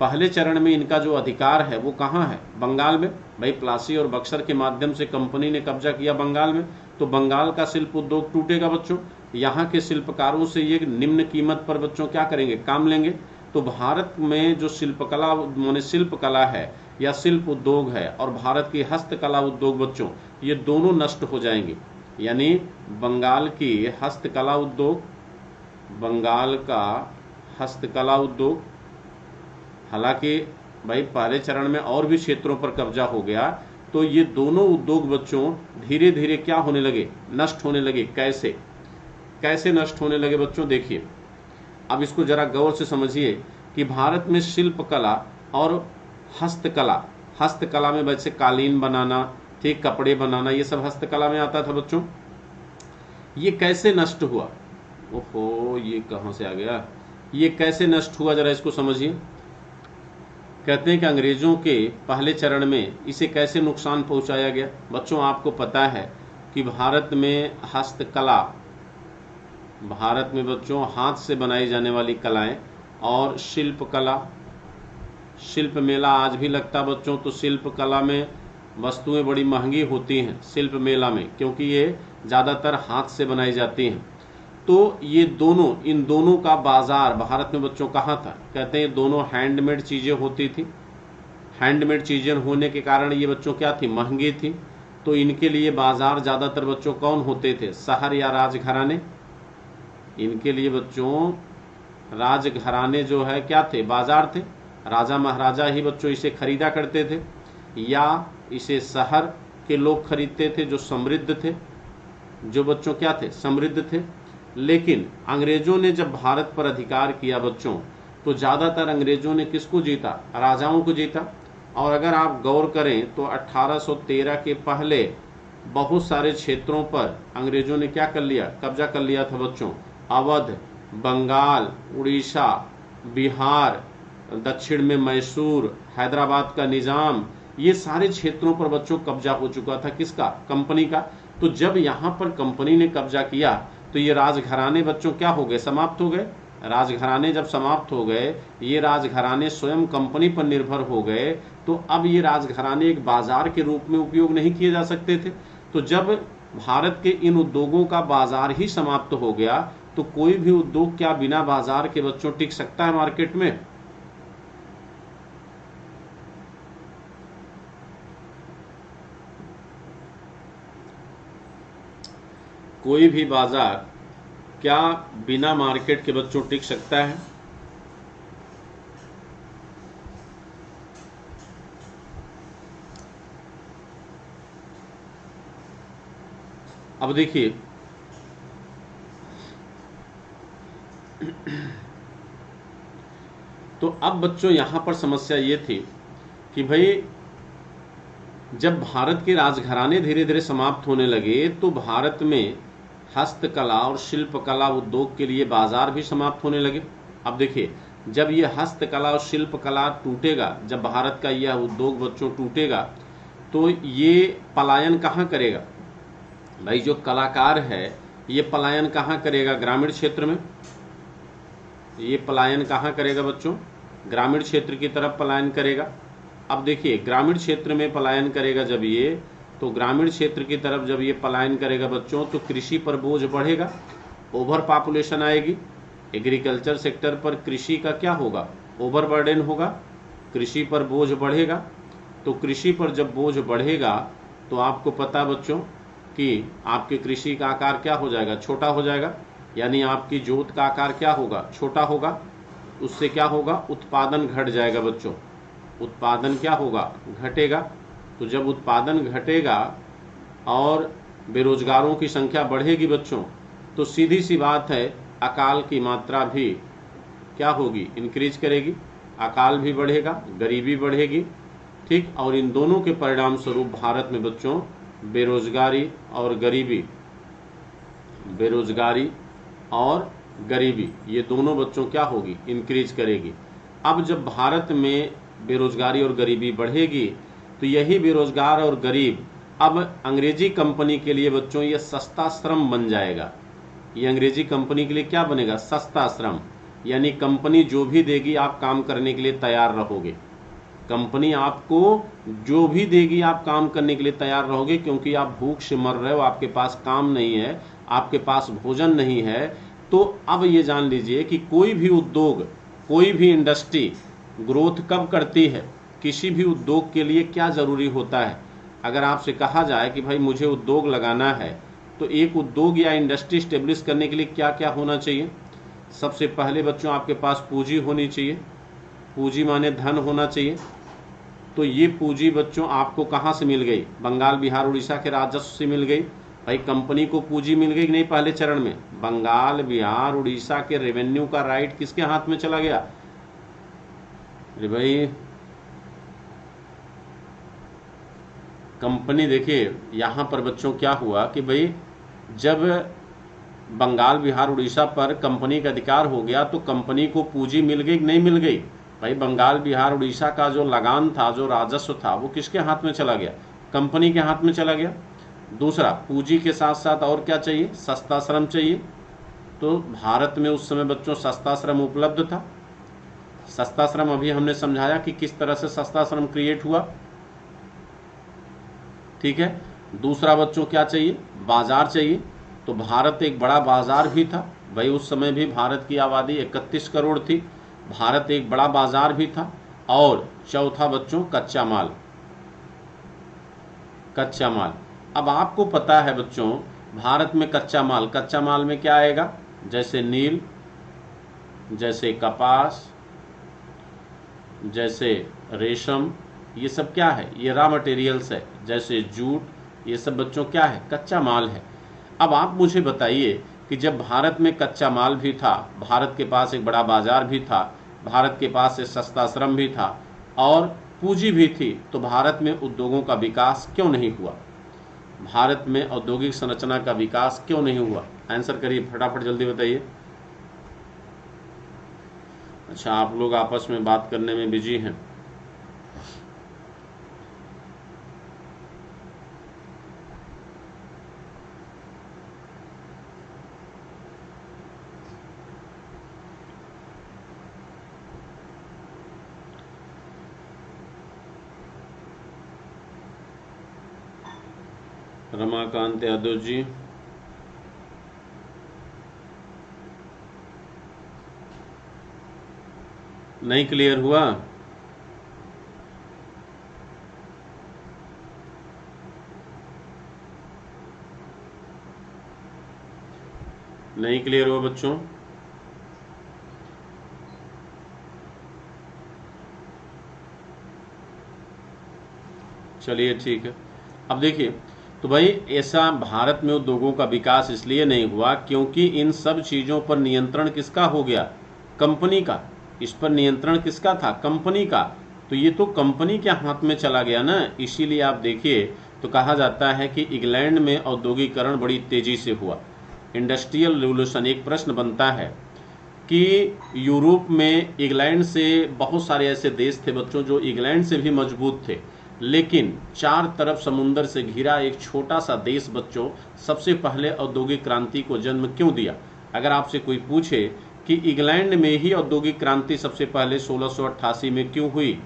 पहले चरण में इनका जो अधिकार है वो कहाँ है? बंगाल में। भाई प्लासी और बक्सर के माध्यम से कंपनी ने कब्जा किया बंगाल में, तो बंगाल का शिल्प उद्योग टूटेगा बच्चों। यहाँ के शिल्पकारों से ये निम्न कीमत पर बच्चों क्या करेंगे? काम लेंगे। तो भारत में जो शिल्पकला माने शिल्पकला है या शिल्प उद्योग है और भारत की हस्तकला उद्योग बच्चों, ये दोनों नष्ट हो जाएंगे। यानी बंगाल की हस्तकला उद्योग, बंगाल का हस्तकला उद्योग, हालांकि भाई पहले चरण में और भी क्षेत्रों पर कब्जा हो गया, तो ये दोनों उद्योग बच्चों धीरे धीरे क्या होने लगे? नष्ट होने लगे। कैसे कैसे नष्ट होने लगे बच्चों? देखिए, अब इसको जरा गौर से समझिए कि भारत में शिल्पकला और हस्तकला, हस्तकला में वैसे कालीन बनाना, ठीक, कपड़े बनाना, ये सब हस्तकला में आता था बच्चों। ये कैसे नष्ट हुआ? ओहो, ये कहां से आ गया? ये कैसे नष्ट हुआ, जरा इसको समझिए। कहते हैं कि अंग्रेजों के पहले चरण में इसे कैसे नुकसान पहुंचाया गया। बच्चों आपको पता है कि भारत में हस्तकला, भारत में बच्चों हाथ से बनाई जाने वाली कलाएं और शिल्पकला, शिल्प मेला आज भी लगता बच्चों, तो शिल्प कला में वस्तुएं बड़ी महंगी होती हैं शिल्प मेला में, क्योंकि ये ज़्यादातर हाथ से बनाई जाती हैं। तो ये दोनों, इन दोनों का बाजार भारत में बच्चों कहाँ था? कहते हैं दोनों हैंडमेड चीज़ें होती थी। हैंडमेड चीज़ें होने के कारण ये बच्चों क्या थी? महंगी थी। तो इनके लिए बाजार ज़्यादातर बच्चों कौन होते थे? शहर या राजघराने। इनके लिए बच्चों राजघराने जो है क्या थे? बाजार थे। राजा महाराजा ही बच्चों इसे खरीदा करते थे, या इसे शहर के लोग खरीदते थे जो समृद्ध थे, जो बच्चों क्या थे? समृद्ध थे। लेकिन अंग्रेजों ने जब भारत पर अधिकार किया बच्चों, तो ज़्यादातर अंग्रेजों ने किसको जीता? राजाओं को जीता। और अगर आप गौर करें तो 1813 के पहले बहुत सारे क्षेत्रों पर अंग्रेजों ने क्या कर लिया? कब्जा कर लिया था बच्चों। अवध, बंगाल, उड़ीसा, बिहार, दक्षिण में मैसूर, हैदराबाद का निजाम, ये सारे क्षेत्रों पर बच्चों कब्जा हो चुका था। किसका? कंपनी का। तो जब यहाँ पर कंपनी ने कब्जा किया तो ये राजघराने बच्चों क्या हो गए? समाप्त हो गए। राजघराने जब समाप्त हो गए, ये राजघराने स्वयं कंपनी पर निर्भर हो गए, तो अब ये राजघराने एक बाजार के रूप में उपयोग नहीं किए जा सकते थे। तो जब भारत के इन उद्योगों का बाजार ही समाप्त हो गया, तो कोई भी उद्योग क्या बिना बाजार के बच्चों टिक सकता है मार्केट में? कोई भी बाजार क्या बिना मार्केट के बच्चों टिक सकता है? अब देखिए, तो अब बच्चों यहां पर समस्या ये थी कि भाई जब भारत के राजघराने धीरे धीरे समाप्त होने लगे, तो भारत में हस्तकला और शिल्पकला उद्योग के लिए बाजार भी समाप्त होने लगे। अब देखिए, जब ये हस्तकला और शिल्पकला टूटेगा, जब भारत का यह उद्योग बच्चों टूटेगा, तो ये पलायन कहाँ करेगा? भाई जो कलाकार है ये पलायन कहाँ करेगा? ग्रामीण क्षेत्र में। ये पलायन कहाँ करेगा बच्चों? ग्रामीण क्षेत्र की तरफ पलायन करेगा। अब देखिए, ग्रामीण क्षेत्र में पलायन करेगा जब ये, तो ग्रामीण क्षेत्र की तरफ जब ये पलायन करेगा बच्चों, तो कृषि पर बोझ बढ़ेगा, ओवर पॉपुलेशन आएगी। एग्रीकल्चर सेक्टर पर कृषि का क्या होगा? ओवर बर्डन होगा, कृषि पर बोझ बढ़ेगा। तो कृषि पर जब बोझ बढ़ेगा, तो आपको पता बच्चों कि आपके कृषि का आकार क्या हो जाएगा? छोटा हो जाएगा। यानी आपकी जोत का आकार क्या होगा? छोटा होगा। उससे क्या होगा? उत्पादन घट जाएगा बच्चों। उत्पादन क्या होगा? घटेगा। तो जब उत्पादन घटेगा और बेरोजगारों की संख्या बढ़ेगी बच्चों, तो सीधी सी बात है अकाल की मात्रा भी क्या होगी? इंक्रीज करेगी। अकाल भी बढ़ेगा, गरीबी बढ़ेगी, ठीक। और इन दोनों के परिणाम स्वरूप भारत में बच्चों बेरोजगारी और गरीबी, बेरोजगारी और गरीबी ये दोनों बच्चों क्या होगी? इंक्रीज करेगी। अब जब भारत में बेरोजगारी और गरीबी बढ़ेगी, तो यही बेरोजगार और गरीब अब अंग्रेजी कंपनी के लिए बच्चों ये सस्ता श्रम बन जाएगा। ये अंग्रेजी कंपनी के लिए क्या बनेगा? सस्ता श्रम। यानी कंपनी जो भी देगी आप काम करने के लिए तैयार रहोगे। कंपनी आपको जो भी देगी आप काम करने के लिए तैयार रहोगे, क्योंकि आप भूख से मर रहे हो, आपके पास काम नहीं है, आपके पास भोजन नहीं है। तो अब ये जान लीजिए कि कोई भी उद्योग, कोई भी इंडस्ट्री ग्रोथ कब करती है, किसी भी उद्योग के लिए क्या ज़रूरी होता है। अगर आपसे कहा जाए कि भाई मुझे उद्योग लगाना है, तो एक उद्योग या इंडस्ट्री स्टेब्लिश करने के लिए क्या क्या होना चाहिए। सबसे पहले बच्चों आपके पास पूंजी होनी चाहिए। पूंजी माने धन होना चाहिए। तो ये पूंजी बच्चों आपको कहाँ से मिल गई? बंगाल, बिहार, उड़ीसा के राजस्व से मिल गई। भाई कंपनी को पूंजी मिल गई कि नहीं? पहले चरण में बंगाल, बिहार, उड़ीसा के रेवेन्यू का राइट किसके हाथ में चला गया? अरे भाई कंपनी, देखिए यहाँ पर बच्चों क्या हुआ कि भाई जब बंगाल, बिहार, उड़ीसा पर कंपनी का अधिकार हो गया तो कंपनी को पूंजी मिल गई कि नहीं मिल गई? भाई बंगाल, बिहार, उड़ीसा का जो लगान था, जो राजस्व था, वो किसके हाथ में चला गया? कंपनी के हाथ में चला गया। दूसरा, पूंजी के साथ साथ और क्या चाहिए? सस्ता श्रम चाहिए। तो भारत में उस समय बच्चों सस्ता श्रम उपलब्ध था। सस्ता श्रम अभी हमने समझाया कि किस तरह से सस्ता श्रम क्रिएट हुआ, ठीक है। दूसरा बच्चों क्या चाहिए? बाजार चाहिए। तो भारत एक बड़ा बाजार भी था। भाई उस समय भी भारत की आबादी 31 करोड़ थी। भारत एक बड़ा बाजार भी था। और चौथा बच्चों कच्चा माल। कच्चा माल, अब आपको पता है बच्चों भारत में कच्चा माल में क्या आएगा? जैसे नील, जैसे कपास, जैसे रेशम, ये सब क्या है? ये रॉ मटेरियल्स है। जैसे जूट, ये सब बच्चों क्या है? कच्चा माल है। अब आप मुझे बताइए कि जब भारत में कच्चा माल भी था, भारत के पास एक बड़ा बाजार भी था, भारत के पास एक सस्ता श्रम भी था और पूंजी भी थी, तो भारत में उद्योगों का विकास क्यों नहीं हुआ? भारत में औद्योगिक संरचना का विकास क्यों नहीं हुआ? आंसर करिए फटाफट, जल्दी बताइए। अच्छा, आप लोग आपस में बात करने में बिजी हैं। रमाकांत यादव जी, नहीं क्लियर हुआ? नहीं क्लियर हुआ बच्चों? चलिए ठीक है। अब देखिए, तो भाई ऐसा भारत में उद्योगों का विकास इसलिए नहीं हुआ क्योंकि इन सब चीज़ों पर नियंत्रण किसका हो गया? कंपनी का। इस पर नियंत्रण किसका था? कंपनी का। तो ये तो कंपनी के हाथ में चला गया ना। इसीलिए आप देखिए तो कहा जाता है कि इंग्लैंड में औद्योगिकरण बड़ी तेजी से हुआ, इंडस्ट्रियल रिवोल्यूशन। एक प्रश्न बनता है कि यूरोप में इंग्लैंड से बहुत सारे ऐसे देश थे बच्चों जो इंग्लैंड से भी मजबूत थे, लेकिन चार तरफ समुंदर से घिरा एक छोटा सा देश बच्चों सबसे पहले औद्योगिक क्रांति को जन्म क्यों दिया? अगर आपसे कोई पूछे कि इंग्लैंड में ही औद्योगिक क्रांति सबसे पहले 1688 में क्यों हुई,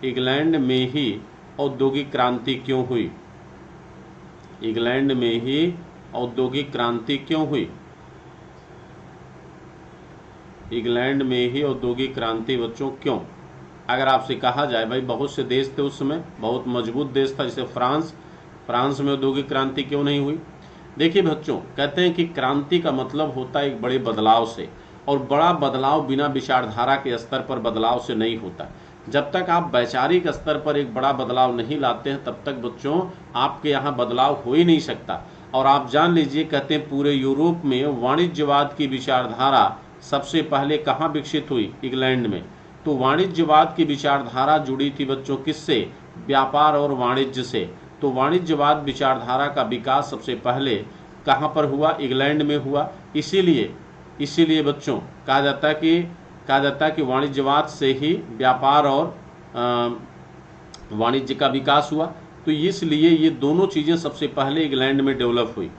इंग्लैंड में ही औद्योगिक क्रांति क्यों हुई, इंग्लैंड में ही औद्योगिक क्रांति क्यों हुई, इंग्लैंड में ही औद्योगिक क्रांति बच्चों क्यों? अगर आपसे कहा जाए भाई बहुत से देश थे उस समय, बहुत मजबूत देश था, जैसे फ्रांस में औद्योगिक क्रांति क्यों नहीं हुई? देखिए बच्चों, कहते हैं कि क्रांति का मतलब होता है एक बड़े बदलाव से, और बड़ा बदलाव बिना विचारधारा के स्तर पर बदलाव से नहीं होता। जब तक आप वैचारिक स्तर पर एक बड़ा बदलाव नहीं लाते हैं तब तक बच्चों आपके यहाँ बदलाव हो ही नहीं सकता। और आप जान लीजिए, कहते हैं पूरे यूरोप में वाणिज्यवाद की विचारधारा सबसे पहले कहाँ विकसित हुई? इंग्लैंड में। तो वाणिज्यवाद की विचारधारा जुड़ी थी बच्चों किससे? व्यापार और वाणिज्य से। तो वाणिज्यवाद विचारधारा का विकास सबसे पहले कहाँ पर हुआ? इंग्लैंड में हुआ। इसीलिए बच्चों कहा जाता है कि वाणिज्यवाद से ही व्यापार और वाणिज्य का विकास हुआ। तो इसलिए ये दोनों चीज़ें सबसे पहले इंग्लैंड में डेवलप हुई।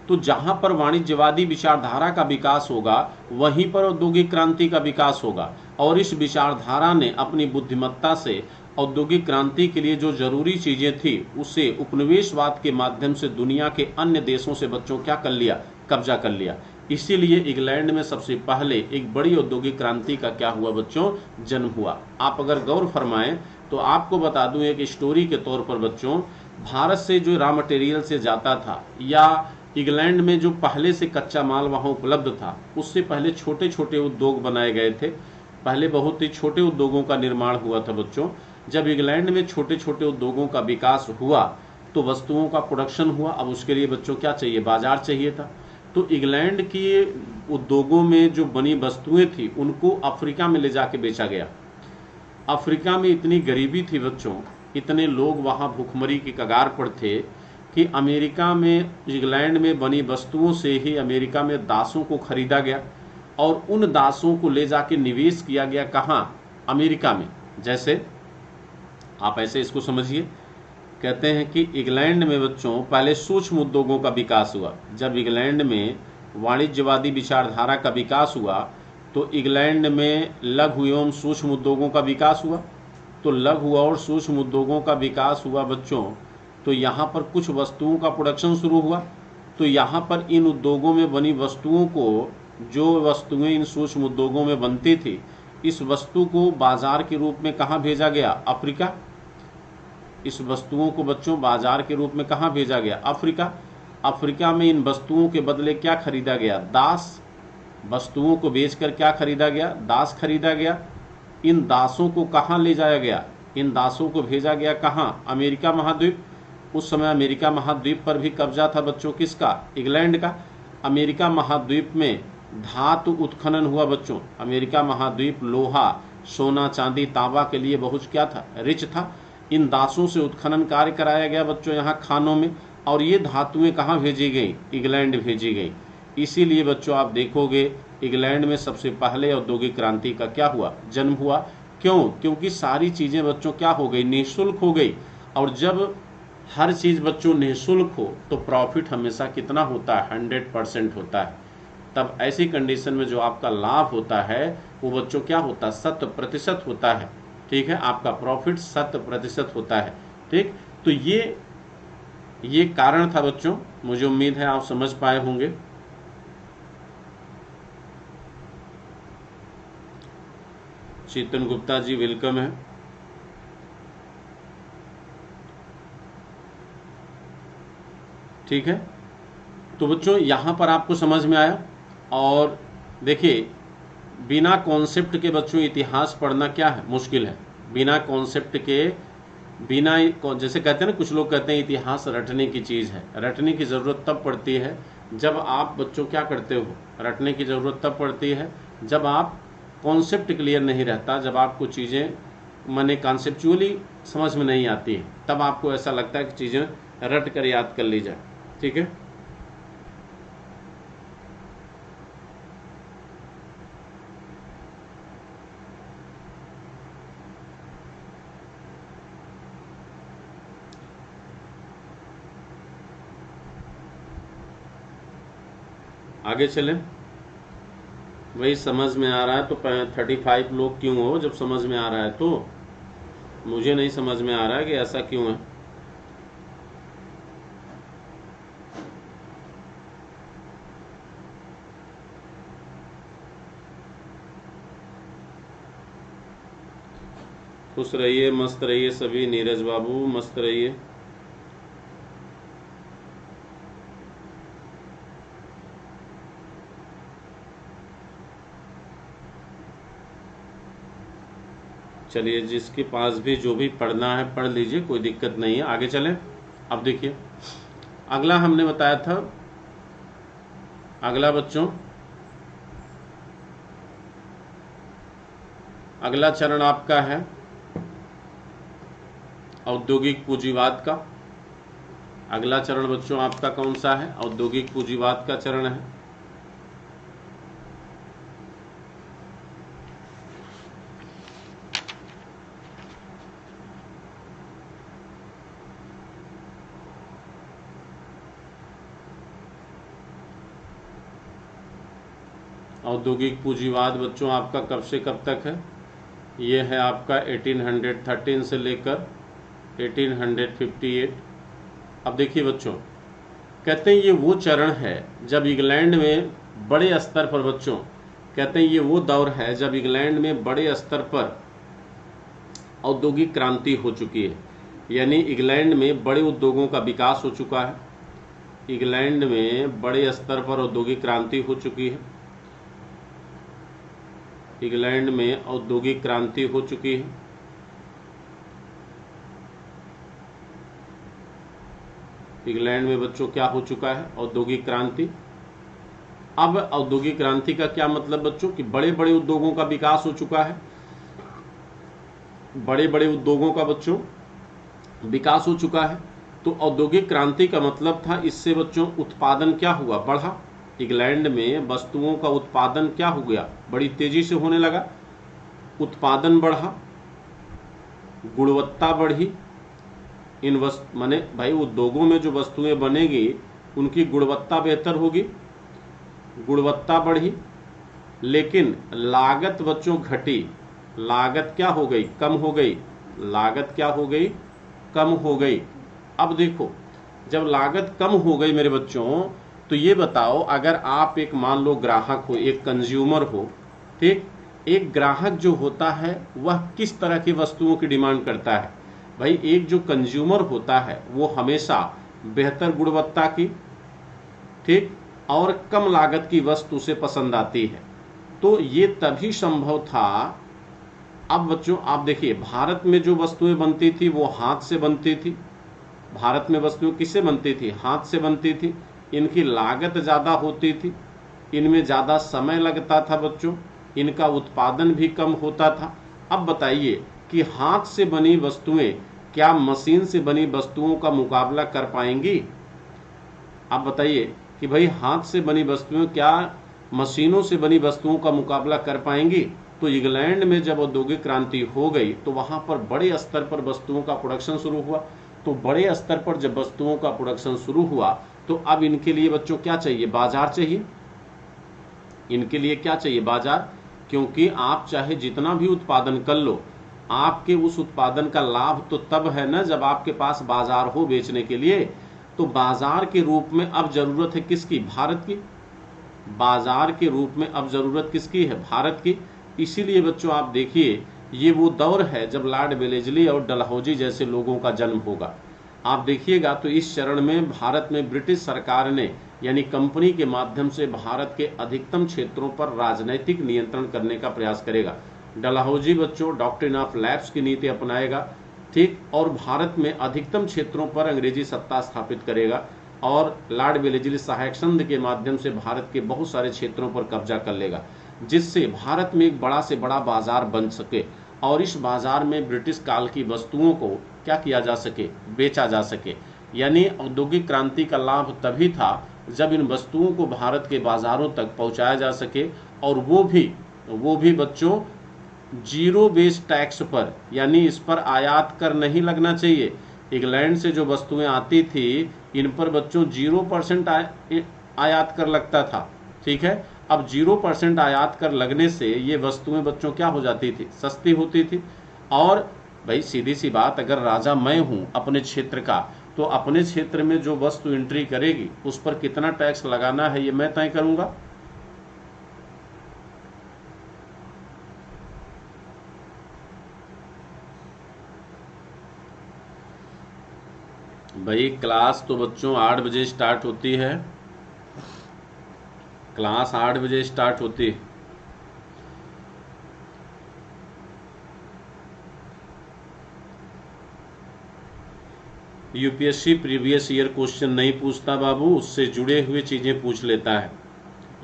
तो जहां पर वाणिज्यवादी विचारधारा का विकास होगा वहीं पर औद्योगिक क्रांति का विकास होगा। और इस विचारधारा ने अपनी बुद्धिमत्ता से औद्योगिक क्रांति के लिए जो जरूरी चीजें थी उसे उपनिवेशवाद के माध्यम से दुनिया के अन्य देशों से बच्चों क्या कर लिया, कब्जा कर लिया। इसीलिए इंग्लैंड में सबसे पहले एक बड़ी औद्योगिक क्रांति का क्या हुआ बच्चों, जन्म हुआ। आप अगर गौर फरमाएं तो आपको बता दूं एक स्टोरी के तौर पर बच्चों, भारत से जो रॉ मटेरियल से जाता था या इंग्लैंड में जो पहले से कच्चा माल वहां उपलब्ध था, उससे पहले छोटे छोटे उद्योग बनाए गए थे। पहले बहुत ही छोटे उद्योगों का निर्माण हुआ था बच्चों। जब इंग्लैंड में छोटे छोटे उद्योगों का विकास हुआ तो वस्तुओं का प्रोडक्शन हुआ। अब उसके लिए बच्चों क्या चाहिए, बाजार चाहिए था। तो इंग्लैंड के उद्योगों में जो बनी वस्तुएं थी उनको अफ्रीका में ले जाके बेचा गया। अफ्रीका में इतनी गरीबी थी बच्चों, इतने लोग वहां भूखमरी की कगार पर थे कि अमेरिका में इंग्लैंड में बनी वस्तुओं से ही अमेरिका में दासों को खरीदा गया और उन दासों को ले जाके निवेश किया गया कहाँ, अमेरिका में। जैसे आप ऐसे इसको समझिए, कहते हैं कि इंग्लैंड में बच्चों पहले सूक्ष्म उद्योगों का विकास हुआ। जब इंग्लैंड में वाणिज्यवादी विचारधारा का विकास हुआ तो इंग्लैंड में लघु एवं सूक्ष्म उद्योगों का विकास हुआ। तो लघु और सूक्ष्म उद्योगों का विकास हुआ बच्चों, तो यहाँ पर कुछ वस्तुओं का प्रोडक्शन शुरू हुआ। तो यहाँ पर इन उद्योगों में बनी वस्तुओं को, जो वस्तुएं इन सूक्ष्म उद्योगों में बनती थी, इस वस्तु को बाजार के रूप में कहाँ भेजा गया, अफ्रीका। इस वस्तुओं को बच्चों बाजार के रूप में कहाँ भेजा गया, अफ्रीका। अफ्रीका में इन वस्तुओं के बदले क्या खरीदा गया, दास। वस्तुओं को बेचकर क्या खरीदा गया, दास खरीदा गया। इन दासों को कहाँ ले जाया गया, इन दासों को भेजा गया कहाँ, अमेरिका महाद्वीप। उस समय अमेरिका महाद्वीप पर भी कब्जा था बच्चों, किसका, इंग्लैंड का। अमेरिका महाद्वीप में धातु उत्खनन हुआ बच्चों। अमेरिका महाद्वीप लोहा, सोना, चांदी, तांबा के लिए बहुत क्या था, रिच था। इन दासों से उत्खनन कार्य कराया गया बच्चों यहाँ खानों में, और ये धातुएं कहाँ भेजी गई, इंग्लैंड भेजी गई। इसीलिए बच्चों आप देखोगे इंग्लैंड में सबसे पहले औद्योगिक क्रांति का क्या हुआ, जन्म हुआ। क्यों, क्योंकि सारी चीजें बच्चों क्या हो गई, निःशुल्क हो गई। और जब हर चीज बच्चों निःशुल्क हो तो प्रॉफिट हमेशा कितना होता है, 100% होता है। तब ऐसी कंडीशन में जो आपका लाभ होता है वो बच्चों क्या होता है, 100% होता है। ठीक है, आपका प्रॉफिट 100% होता है। ठीक, तो ये कारण था बच्चों। मुझे उम्मीद है आप समझ पाए होंगे। चेतन गुप्ता जी वेलकम है। ठीक है, तो बच्चों यहां पर आपको समझ में आया। और देखिए, बिना कॉन्सेप्ट के बच्चों इतिहास पढ़ना क्या है, मुश्किल है। बिना कॉन्सेप्ट के, बिना, जैसे कहते हैं ना, कुछ लोग कहते हैं इतिहास रटने की चीज़ है। रटने की ज़रूरत तब पड़ती है जब आप बच्चों क्या करते हो, रटने की ज़रूरत तब पड़ती है जब आप कॉन्सेप्ट क्लियर नहीं रहता, जब आपको चीज़ें माने कॉन्सेप्चुअली समझ में नहीं आती है, तब आपको ऐसा लगता है कि चीज़ें रट कर याद कर ली जाए। ठीक है, आगे चलें। वही समझ में आ रहा है तो 35 लोग क्यों हो, जब समझ में आ रहा है तो। मुझे नहीं समझ में आ रहा है कि ऐसा क्यों है। खुश रहिए, मस्त रहिए सभी। नीरज बाबू मस्त रहिए। चलिए, जिसके पास भी जो भी पढ़ना है पढ़ लीजिए, कोई दिक्कत नहीं है। आगे चलें। अब देखिए, अगला हमने बताया था, अगला बच्चों, अगला चरण आपका है औद्योगिक पूंजीवाद का। अगला चरण बच्चों आपका कौन सा है, औद्योगिक पूंजीवाद का चरण है। औद्योगिक पूंजीवाद बच्चों आपका कब से कब तक है? ये है आपका 1813 से लेकर 1858। अब देखिए बच्चों, कहते हैं ये वो चरण है जब इंग्लैंड में बड़े स्तर पर बच्चों, कहते हैं ये वो दौर है जब इंग्लैंड में बड़े स्तर पर औद्योगिक क्रांति हो चुकी है। यानी इंग्लैंड में बड़े उद्योगों का विकास हो चुका है। इंग्लैंड में बड़े स्तर पर औद्योगिक क्रांति हो चुकी है। इंग्लैंड में औद्योगिक क्रांति हो चुकी है। इंग्लैंड में बच्चों क्या हो चुका है? औद्योगिक क्रांति। अब औद्योगिक क्रांति का क्या मतलब बच्चों कि बड़े बड़े उद्योगों का विकास हो चुका है। बड़े बड़े उद्योगों का बच्चों विकास हो चुका है। तो औद्योगिक क्रांति का मतलब था इससे बच्चों उत्पादन क्या हुआ? बढ़ा। इंग्लैंड में वस्तुओं का उत्पादन क्या हो गया? बड़ी तेजी से होने लगा। उत्पादन बढ़ा, गुणवत्ता बढ़ी। इन माने भाई उद्योगों में जो वस्तुएं बनेगी उनकी गुणवत्ता बेहतर होगी, गुणवत्ता बढ़ी। लेकिन लागत बच्चों घटी। लागत क्या हो गई? कम हो गई। लागत क्या हो गई? कम हो गई। अब देखो, जब लागत कम हो गई मेरे बच्चों, तो ये बताओ, अगर आप एक मान लो ग्राहक हो, एक कंज्यूमर हो, ठीक, एक ग्राहक जो होता है वह किस तरह की वस्तुओं की डिमांड करता है? भाई एक जो कंज्यूमर होता है वो हमेशा बेहतर गुणवत्ता की, ठीक, और कम लागत की वस्तु से पसंद आती है। तो ये तभी संभव था। अब बच्चों आप देखिए, भारत में जो वस्तुएं बनती थी वो हाथ से बनती थी। भारत में वस्तुएं किससे बनती थी? हाथ से बनती थी। इनकी लागत ज़्यादा होती थी, इनमें ज़्यादा समय लगता था बच्चों, इनका उत्पादन भी कम होता था। अब बताइए कि हाथ से बनी वस्तुएं क्या मशीन से बनी वस्तुओं का मुकाबला कर पाएंगी? आप बताइए कि भाई हाथ से बनी वस्तुएं क्या मशीनों से बनी वस्तुओं का मुकाबला कर पाएंगी? तो इंग्लैंड में जब औद्योगिक क्रांति हो गई तो वहां पर बड़े स्तर पर वस्तुओं का प्रोडक्शन शुरू हुआ। तो बड़े स्तर पर जब वस्तुओं का प्रोडक्शन शुरू हुआ तो अब इनके लिए बच्चों क्या चाहिए? बाजार चाहिए। इनके लिए क्या चाहिए? बाजार। क्योंकि आप चाहे जितना भी उत्पादन कर लो, आपके उस उत्पादन का लाभ तो तब है ना जब आपके पास बाजार हो बेचने के लिए। तो बाजार के रूप में अब जरूरत है किसकी? भारत की। बाजार के रूप में अब जरूरत किसकी है? भारत की। इसीलिए बच्चों आप देखिए, ये वो दौर है जब लॉर्ड वेलेस्ली और डलहौजी जैसे लोगों का जन्म होगा। आप देखिएगा तो इस चरण में भारत में ब्रिटिश सरकार ने यानी कंपनी के माध्यम से भारत के अधिकतम क्षेत्रों पर राजनैतिक नियंत्रण करने का प्रयास करेगा। डलहौजी बच्चों डॉक्ट्रिन ऑफ लैप्स की नीति अपनाएगा, ठीक, और भारत में अधिकतम क्षेत्रों पर अंग्रेजी सत्ता स्थापित करेगा। और लॉर्ड वेलेस्ली सहायक संघ के माध्यम से भारत के बहुत सारे क्षेत्रों पर कब्जा कर लेगा, जिससे भारत में एक बड़ा से बड़ा बाजार बन सके और इस बाजार में ब्रिटिश काल की वस्तुओं को क्या किया जा सके? बेचा जा सके। यानी औद्योगिक क्रांति का लाभ तभी था जब इन वस्तुओं को भारत के बाजारों तक पहुंचाया जा सके, और वो भी बच्चों जीरो बेस टैक्स पर, यानी इस पर आयात कर नहीं लगना चाहिए। इंग्लैंड से जो वस्तुएं आती थी इन पर बच्चों 0% आयात कर लगता था, ठीक है। अब 0% आयात कर लगने से ये वस्तुएं बच्चों क्या हो जाती थी? सस्ती होती थी। और भाई सीधी सी बात, अगर राजा मैं हूं अपने क्षेत्र का, तो अपने क्षेत्र में जो वस्तु एंट्री करेगी उस पर कितना टैक्स लगाना है ये मैं तय करूंगा। भाई क्लास तो बच्चों 8 बजे स्टार्ट होती है। क्लास 8 बजे स्टार्ट होती है। यूपीएससी प्रीवियस ईयर क्वेश्चन नहीं पूछता बाबू, उससे जुड़े हुए चीजें पूछ लेता है।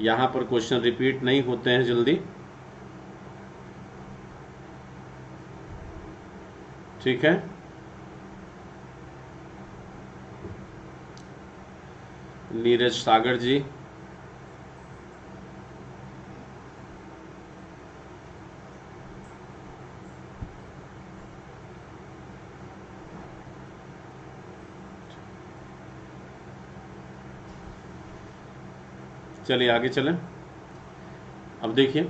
यहाँ पर क्वेश्चन रिपीट नहीं होते हैं जल्दी, ठीक है। नीरज सागर जी, चलिए आगे चलें। अब देखिए,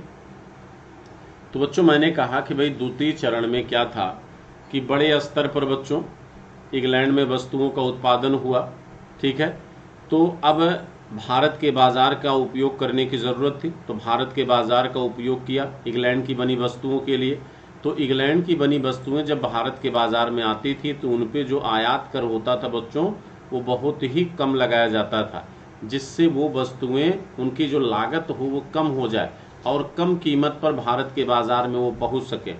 तो बच्चों मैंने कहा कि भाई द्वितीय चरण में क्या था कि बड़े स्तर पर बच्चों इंग्लैंड में वस्तुओं का उत्पादन हुआ, ठीक है। तो अब भारत के बाजार का उपयोग करने की ज़रूरत थी, तो भारत के बाजार का उपयोग किया इंग्लैंड की बनी वस्तुओं के लिए। तो इंग्लैंड की बनी वस्तुएं जब भारत के बाजार में आती थी तो उन पे जो आयात कर होता था बच्चों, वो बहुत ही कम लगाया जाता था, जिससे वो वस्तुएं उनकी जो लागत हो वो कम हो जाए और कम कीमत पर भारत के बाजार में वो पहुंच सके।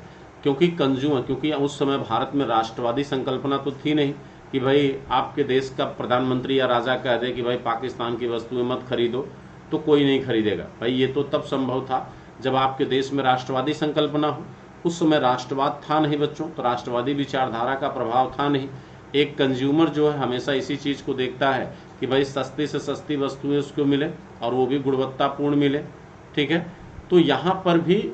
क्योंकि उस समय भारत में राष्ट्रवादी संकल्पना तो थी नहीं कि भाई आपके देश का प्रधानमंत्री या राजा कह दे कि भाई पाकिस्तान की वस्तुएं मत खरीदो तो कोई नहीं खरीदेगा। भाई ये तो तब संभव था जब आपके देश में राष्ट्रवादी संकल्पना हो। उस समय राष्ट्रवाद था नहीं बच्चों, तो राष्ट्रवादी विचारधारा का प्रभाव था नहीं। एक कंज्यूमर जो है हमेशा इसी चीज़ को देखता है कि भाई सस्ती से सस्ती वस्तुएं उसको मिले और वो भी गुणवत्तापूर्ण मिले, ठीक है। तो यहाँ पर भी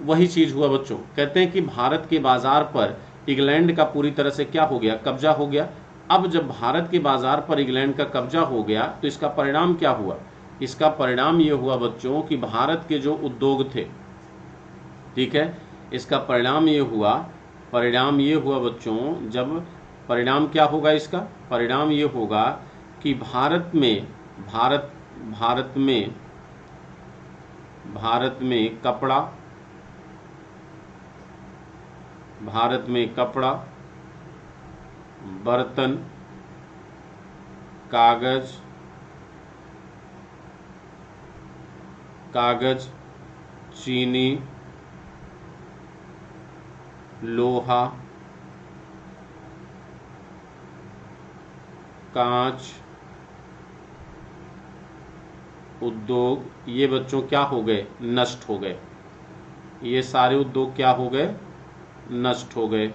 वही चीज़ हुआ बच्चों। कहते हैं कि भारत के बाजार पर इंग्लैंड का पूरी तरह से क्या हो गया, कब्जा हो गया। अब जब भारत के बाजार पर इंग्लैंड का कब्जा हो गया तो इसका परिणाम क्या हुआ? इसका परिणाम ये हुआ बच्चों कि भारत के जो उद्योग थे, ठीक है, इसका परिणाम ये हुआ बच्चों, जब परिणाम क्या होगा इसका? परिणाम ये होगा कि भारत में कपड़ा, बर्तन, कागज, चीनी, लोहा, कांच उद्योग, ये बच्चों क्या हो गए? नष्ट हो गए। ये सारे उद्योग क्या हो गए? नष्ट हो गए।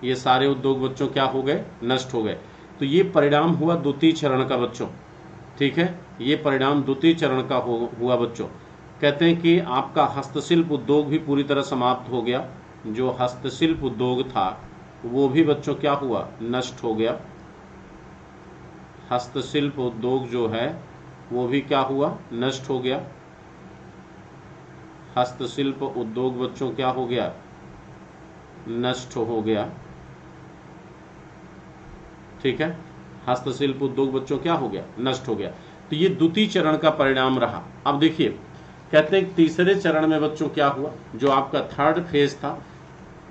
ये सारे उद्योग बच्चों क्या हो गए? नष्ट हो गए। तो ये परिणाम हुआ द्वितीय चरण का बच्चों, ठीक है। ये परिणाम द्वितीय चरण का हुआ बच्चों। कहते हैं कि आपका हस्तशिल्प उद्योग भी पूरी तरह समाप्त हो गया। जो हस्तशिल्प उद्योग था वो भी बच्चों क्या हुआ? नष्ट हो गया। हस्तशिल्प उद्योग जो है वो भी क्या हुआ? नष्ट हो गया। हस्तशिल्प उद्योग बच्चों क्या हो गया? नष्ट हो गया, ठीक है। हस्तशिल्प उद्योग बच्चों क्या हो गया? नष्ट हो गया। तो ये द्वितीय चरण का परिणाम रहा। अब देखिए, कहते हैं तीसरे चरण में बच्चों क्या हुआ? जो आपका थर्ड फेज था,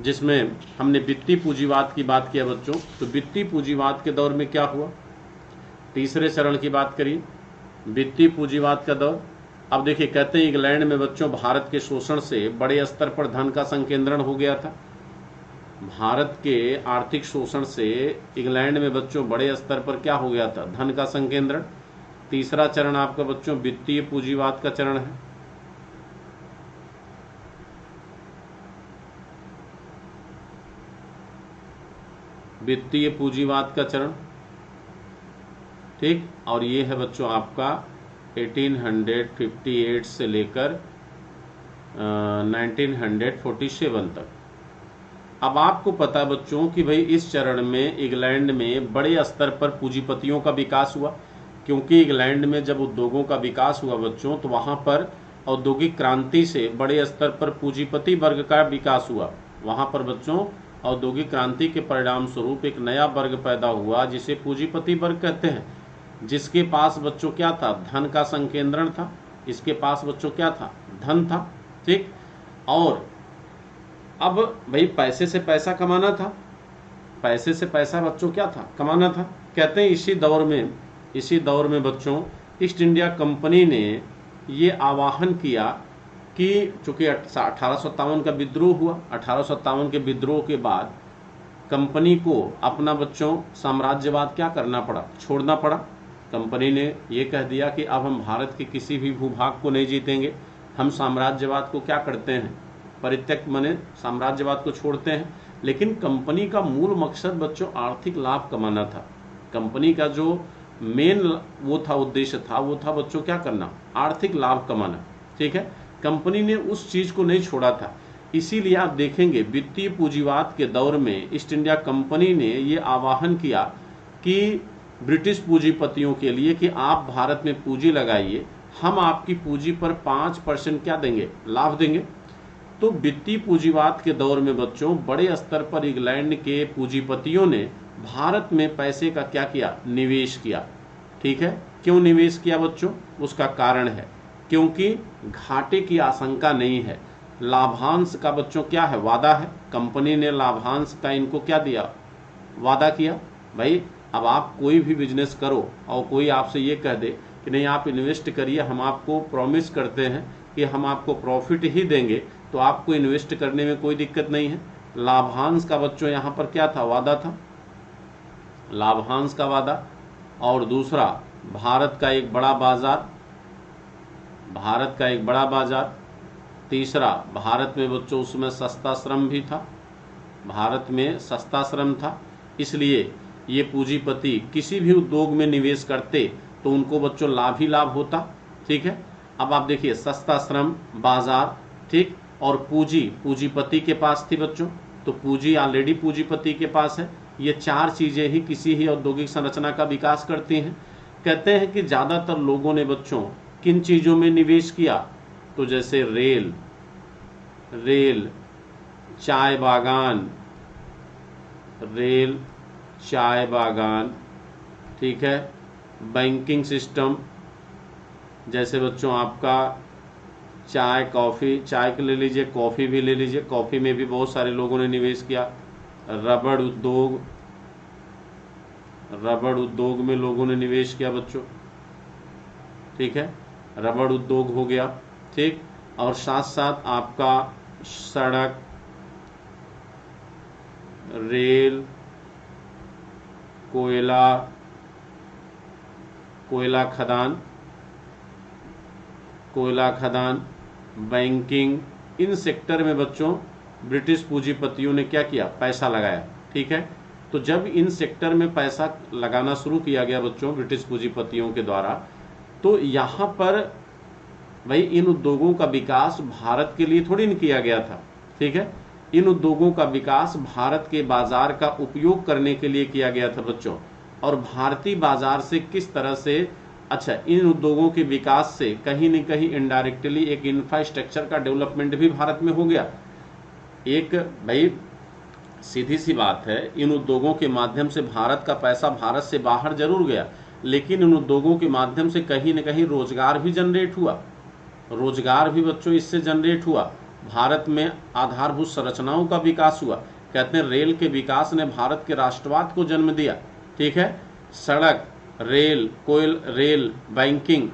जिसमें हमने वित्तीय पूंजीवाद की बात किया बच्चों, तो वित्तीय पूंजीवाद के दौर में क्या हुआ? तीसरे चरण की बात करिए, वित्तीय पूंजीवाद का दौर। अब देखिए, कहते हैं इंग्लैंड में बच्चों भारत के शोषण से बड़े स्तर पर धन का संकेंद्रण हो गया था। भारत के आर्थिक शोषण से इंग्लैंड में बच्चों बड़े स्तर पर क्या हो गया था? धन का संकेंद्रण। तीसरा चरण आपका बच्चों वित्तीय पूंजीवाद का चरण है। वित्तीय पूंजीवाद का चरण, ठीक। और ये है बच्चों आपका 1858 से लेकर 1947 तक। अब आपको पता है बच्चों कि भाई इस चरण में इंग्लैंड में बड़े स्तर पर पूंजीपतियों का विकास हुआ, क्योंकि इंग्लैंड में जब उद्योगों का विकास हुआ बच्चों तो वहाँ पर औद्योगिक क्रांति से बड़े स्तर पर पूंजीपति वर्ग का विकास हुआ। वहाँ पर बच्चों औद्योगिक क्रांति के परिणाम स्वरूप एक नया वर्ग पैदा हुआ जिसे पूंजीपति वर्ग कहते हैं, जिसके पास बच्चों क्या था? धन का संकेंद्रण था। इसके पास बच्चों क्या था? धन था, ठीक। और अब भाई पैसे से पैसा कमाना था, पैसे से पैसा बच्चों क्या था? कमाना था। कहते हैं इसी दौर में बच्चों ईस्ट इंडिया कंपनी ने ये आह्वान किया कि चूंकि 1857 का विद्रोह हुआ, 1857 के विद्रोह के बाद कंपनी को अपना बच्चों साम्राज्यवाद क्या करना पड़ा? छोड़ना पड़ा। कंपनी ने ये कह दिया कि अब हम भारत के किसी भी भूभाग को नहीं जीतेंगे, हम साम्राज्यवाद को क्या करते हैं? परित्यक्त माने साम्राज्यवाद को छोड़ते हैं। लेकिन कंपनी का मूल मकसद बच्चों आर्थिक लाभ कमाना था। कंपनी का जो मेन वो था, उद्देश्य था, वो था बच्चों क्या करना? आर्थिक लाभ कमाना, ठीक है। कंपनी ने उस चीज को नहीं छोड़ा था। इसीलिए आप देखेंगे वित्तीय पूंजीवाद के दौर में ईस्ट इंडिया कंपनी ने ये आह्वान किया कि ब्रिटिश पूंजीपतियों के लिए कि आप भारत में पूंजी लगाइए, हम आपकी पूंजी पर 5% क्या देंगे, लाभ देंगे। तो वित्तीय पूंजीवाद के दौर में बच्चों बड़े स्तर पर इंग्लैंड के पूंजीपतियों ने भारत में पैसे का क्या किया, निवेश किया। ठीक है, क्यों निवेश किया बच्चों, उसका कारण है क्योंकि घाटे की आशंका नहीं है। लाभांश का बच्चों क्या है, वादा है। कंपनी ने लाभांश का इनको क्या दिया, वादा किया। भाई अब आप कोई भी बिजनेस करो और कोई आपसे ये कह दे कि नहीं आप इन्वेस्ट करिए, हम आपको प्रॉमिस करते हैं कि हम आपको प्रॉफिट ही देंगे, तो आपको इन्वेस्ट करने में कोई दिक्कत नहीं है। लाभांश का बच्चों यहाँ पर क्या था, वादा था, लाभांश का वादा। और दूसरा भारत का एक बड़ा बाजार, भारत का एक बड़ा बाजार। तीसरा भारत में बच्चों उसमें सस्ता श्रम भी था, भारत में सस्ता श्रम था, इसलिए ये पूंजीपति किसी भी उद्योग में निवेश करते तो उनको बच्चों लाभ ही लाभ होता। ठीक है, अब आप देखिए सस्ता श्रम, बाजार, ठीक, और पूंजीपति के पास थी बच्चों, तो पूंजी ऑलरेडी पूंजीपति के पास है। ये चार चीजें ही किसी ही औद्योगिक संरचना का विकास करती हैं। कहते हैं कि ज्यादातर लोगों ने बच्चों किन चीजों में निवेश किया, तो जैसे रेल, चाय बागान, रेल, चाय बागान, ठीक है, बैंकिंग सिस्टम, जैसे बच्चों आपका चाय, कॉफ़ी, चाय के ले लीजिए, कॉफ़ी भी ले लीजिए, कॉफ़ी में भी बहुत सारे लोगों ने निवेश किया। रबड़ उद्योग में लोगों ने निवेश किया बच्चों। ठीक है, रबड़ उद्योग हो गया, ठीक, और साथ साथ आपका सड़क, रेल, कोयला खदान, बैंकिंग, इन सेक्टर में बच्चों ब्रिटिश पूंजीपतियों ने क्या किया, पैसा लगाया। ठीक है, तो जब इन सेक्टर में पैसा लगाना शुरू किया गया बच्चों ब्रिटिश पूंजीपतियों के द्वारा, तो यहाँ पर भाई इन उद्योगों का विकास भारत के लिए थोड़ी नहीं किया गया था। ठीक है, इन उद्योगों का विकास भारत के बाजार का उपयोग करने के लिए किया गया था बच्चों। और भारतीय बाजार से किस तरह से, अच्छा, इन उद्योगों के विकास से कहीं न कहीं इनडायरेक्टली एक इंफ्रास्ट्रक्चर का डेवलपमेंट भी भारत में हो गया। एक भाई सीधी सी बात है, इन उद्योगों के माध्यम से भारत का पैसा भारत से बाहर जरूर गया, लेकिन इन उद्योगों के माध्यम से कहीं न कहीं रोजगार भी जनरेट हुआ, रोजगार भी बच्चों इससे जनरेट हुआ। भारत में आधारभूत संरचनाओं का विकास हुआ। कहते हैं रेल के विकास ने भारत के राष्ट्रवाद को जन्म दिया। ठीक है, सड़क, रेल, बैंकिंग,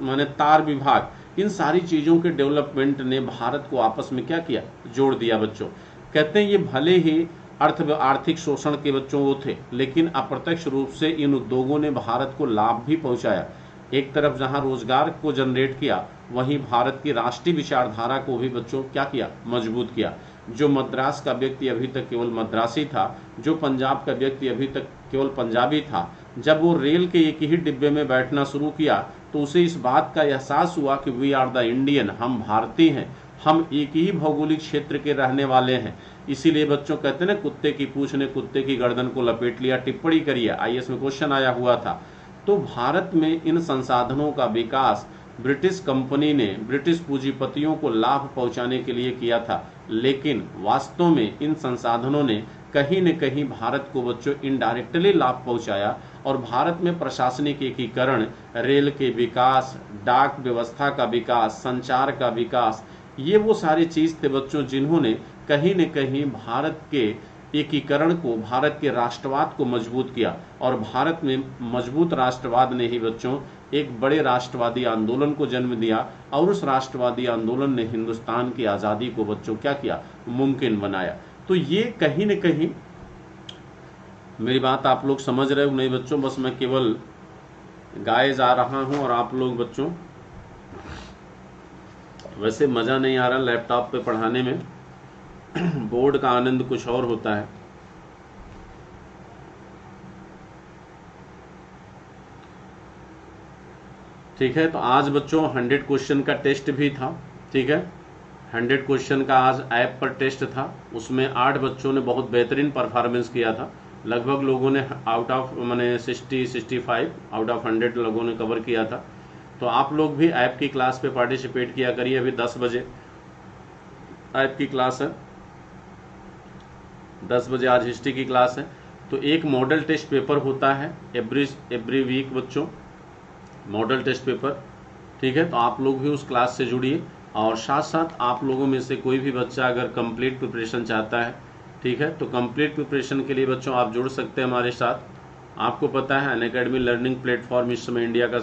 माने तार विभाग, इन सारी चीजों के डेवलपमेंट ने भारत को आपस में क्या किया, जोड़ दिया बच्चों। कहते हैं ये भले ही आर्थिक शोषण के बच्चों वो थे, लेकिन अप्रत्यक्ष रूप से इन उद्योगों ने भारत को लाभ भी पहुंचाया। एक तरफ जहां रोजगार को जनरेट किया, वहीं भारत की राष्ट्रीय विचारधारा को भी बच्चों क्या किया, मजबूत किया। जो मद्रास का व्यक्ति अभी तक केवल मद्रासी था, जो पंजाब का व्यक्ति अभी तक केवल पंजाबी था, जब वो रेल के एक ही डिब्बे में बैठना शुरू किया तो उसे इस बात का एहसास हुआ कि वी आर द इंडियन, हम भारतीय हैं, हम एक ही भौगोलिक क्षेत्र के रहने वाले हैं। इसीलिए बच्चों कहते हैं ना, कुत्ते की पूंछ ने कुत्ते की गर्दन को लपेट लिया। टिप्पणी करिए, आईएएस में क्वेश्चन आया हुआ था। तो भारत में इन संसाधनों का विकास ब्रिटिश कंपनी ने ब्रिटिश पूंजीपतियों को लाभ पहुंचाने के लिए किया था, लेकिन वास्तव में इन संसाधनों ने कहीं न कहीं भारत को बच्चों इनडायरेक्टली लाभ पहुंचाया। और भारत में प्रशासनिक एकीकरण, रेल के विकास, डाक व्यवस्था का विकास, संचार का विकास, ये वो सारी चीज थे बच्चों जिन्होंने कहीं न कहीं भारत के एकीकरण को, भारत के राष्ट्रवाद को मजबूत किया। और भारत में मजबूत राष्ट्रवाद ने ही बच्चों एक बड़े राष्ट्रवादी आंदोलन को जन्म दिया, और उस राष्ट्रवादी आंदोलन ने हिंदुस्तान की आज़ादी को बच्चों क्या किया, मुमकिन बनाया। तो ये कहीं न कहीं, मेरी बात आप लोग समझ रहे हो नहीं बच्चों, बस मैं केवल गाए जा रहा हूं और आप लोग बच्चों, वैसे मज़ा नहीं आ रहा लैपटॉप पे पढ़ाने में, बोर्ड का आनंद कुछ और होता है। ठीक है, तो आज बच्चों 100 क्वेश्चन का टेस्ट भी था। ठीक है, 100 क्वेश्चन का आज ऐप पर टेस्ट था, उसमें 8 बच्चों ने बहुत बेहतरीन परफॉर्मेंस किया था। लगभग लोगों ने आउट ऑफ मैंने 65 आउट ऑफ 100 लोगों ने कवर किया था। तो आप लोग भी ऐप की क्लास पे पार्टिसिपेट किया करिए। अभी 10 बजे ऐप की क्लास है, 10 बजे आज हिस्ट्री की क्लास है। तो एक मॉडल टेस्ट पेपर होता है एवरी वीक बच्चों, मॉडल टेस्ट पेपर, ठीक है। तो आप लोग भी उस क्लास से जुड़िए, और साथ साथ आप लोगों में से कोई भी बच्चा अगर कंप्लीट प्रिपरेशन चाहता है, ठीक है, तो कंप्लीट प्रिपरेशन के लिए बच्चों आप जुड़ सकते हैं हमारे साथ। आपको पता है अनअकैडमी लर्निंग प्लेटफॉर्म इस समय इंडिया का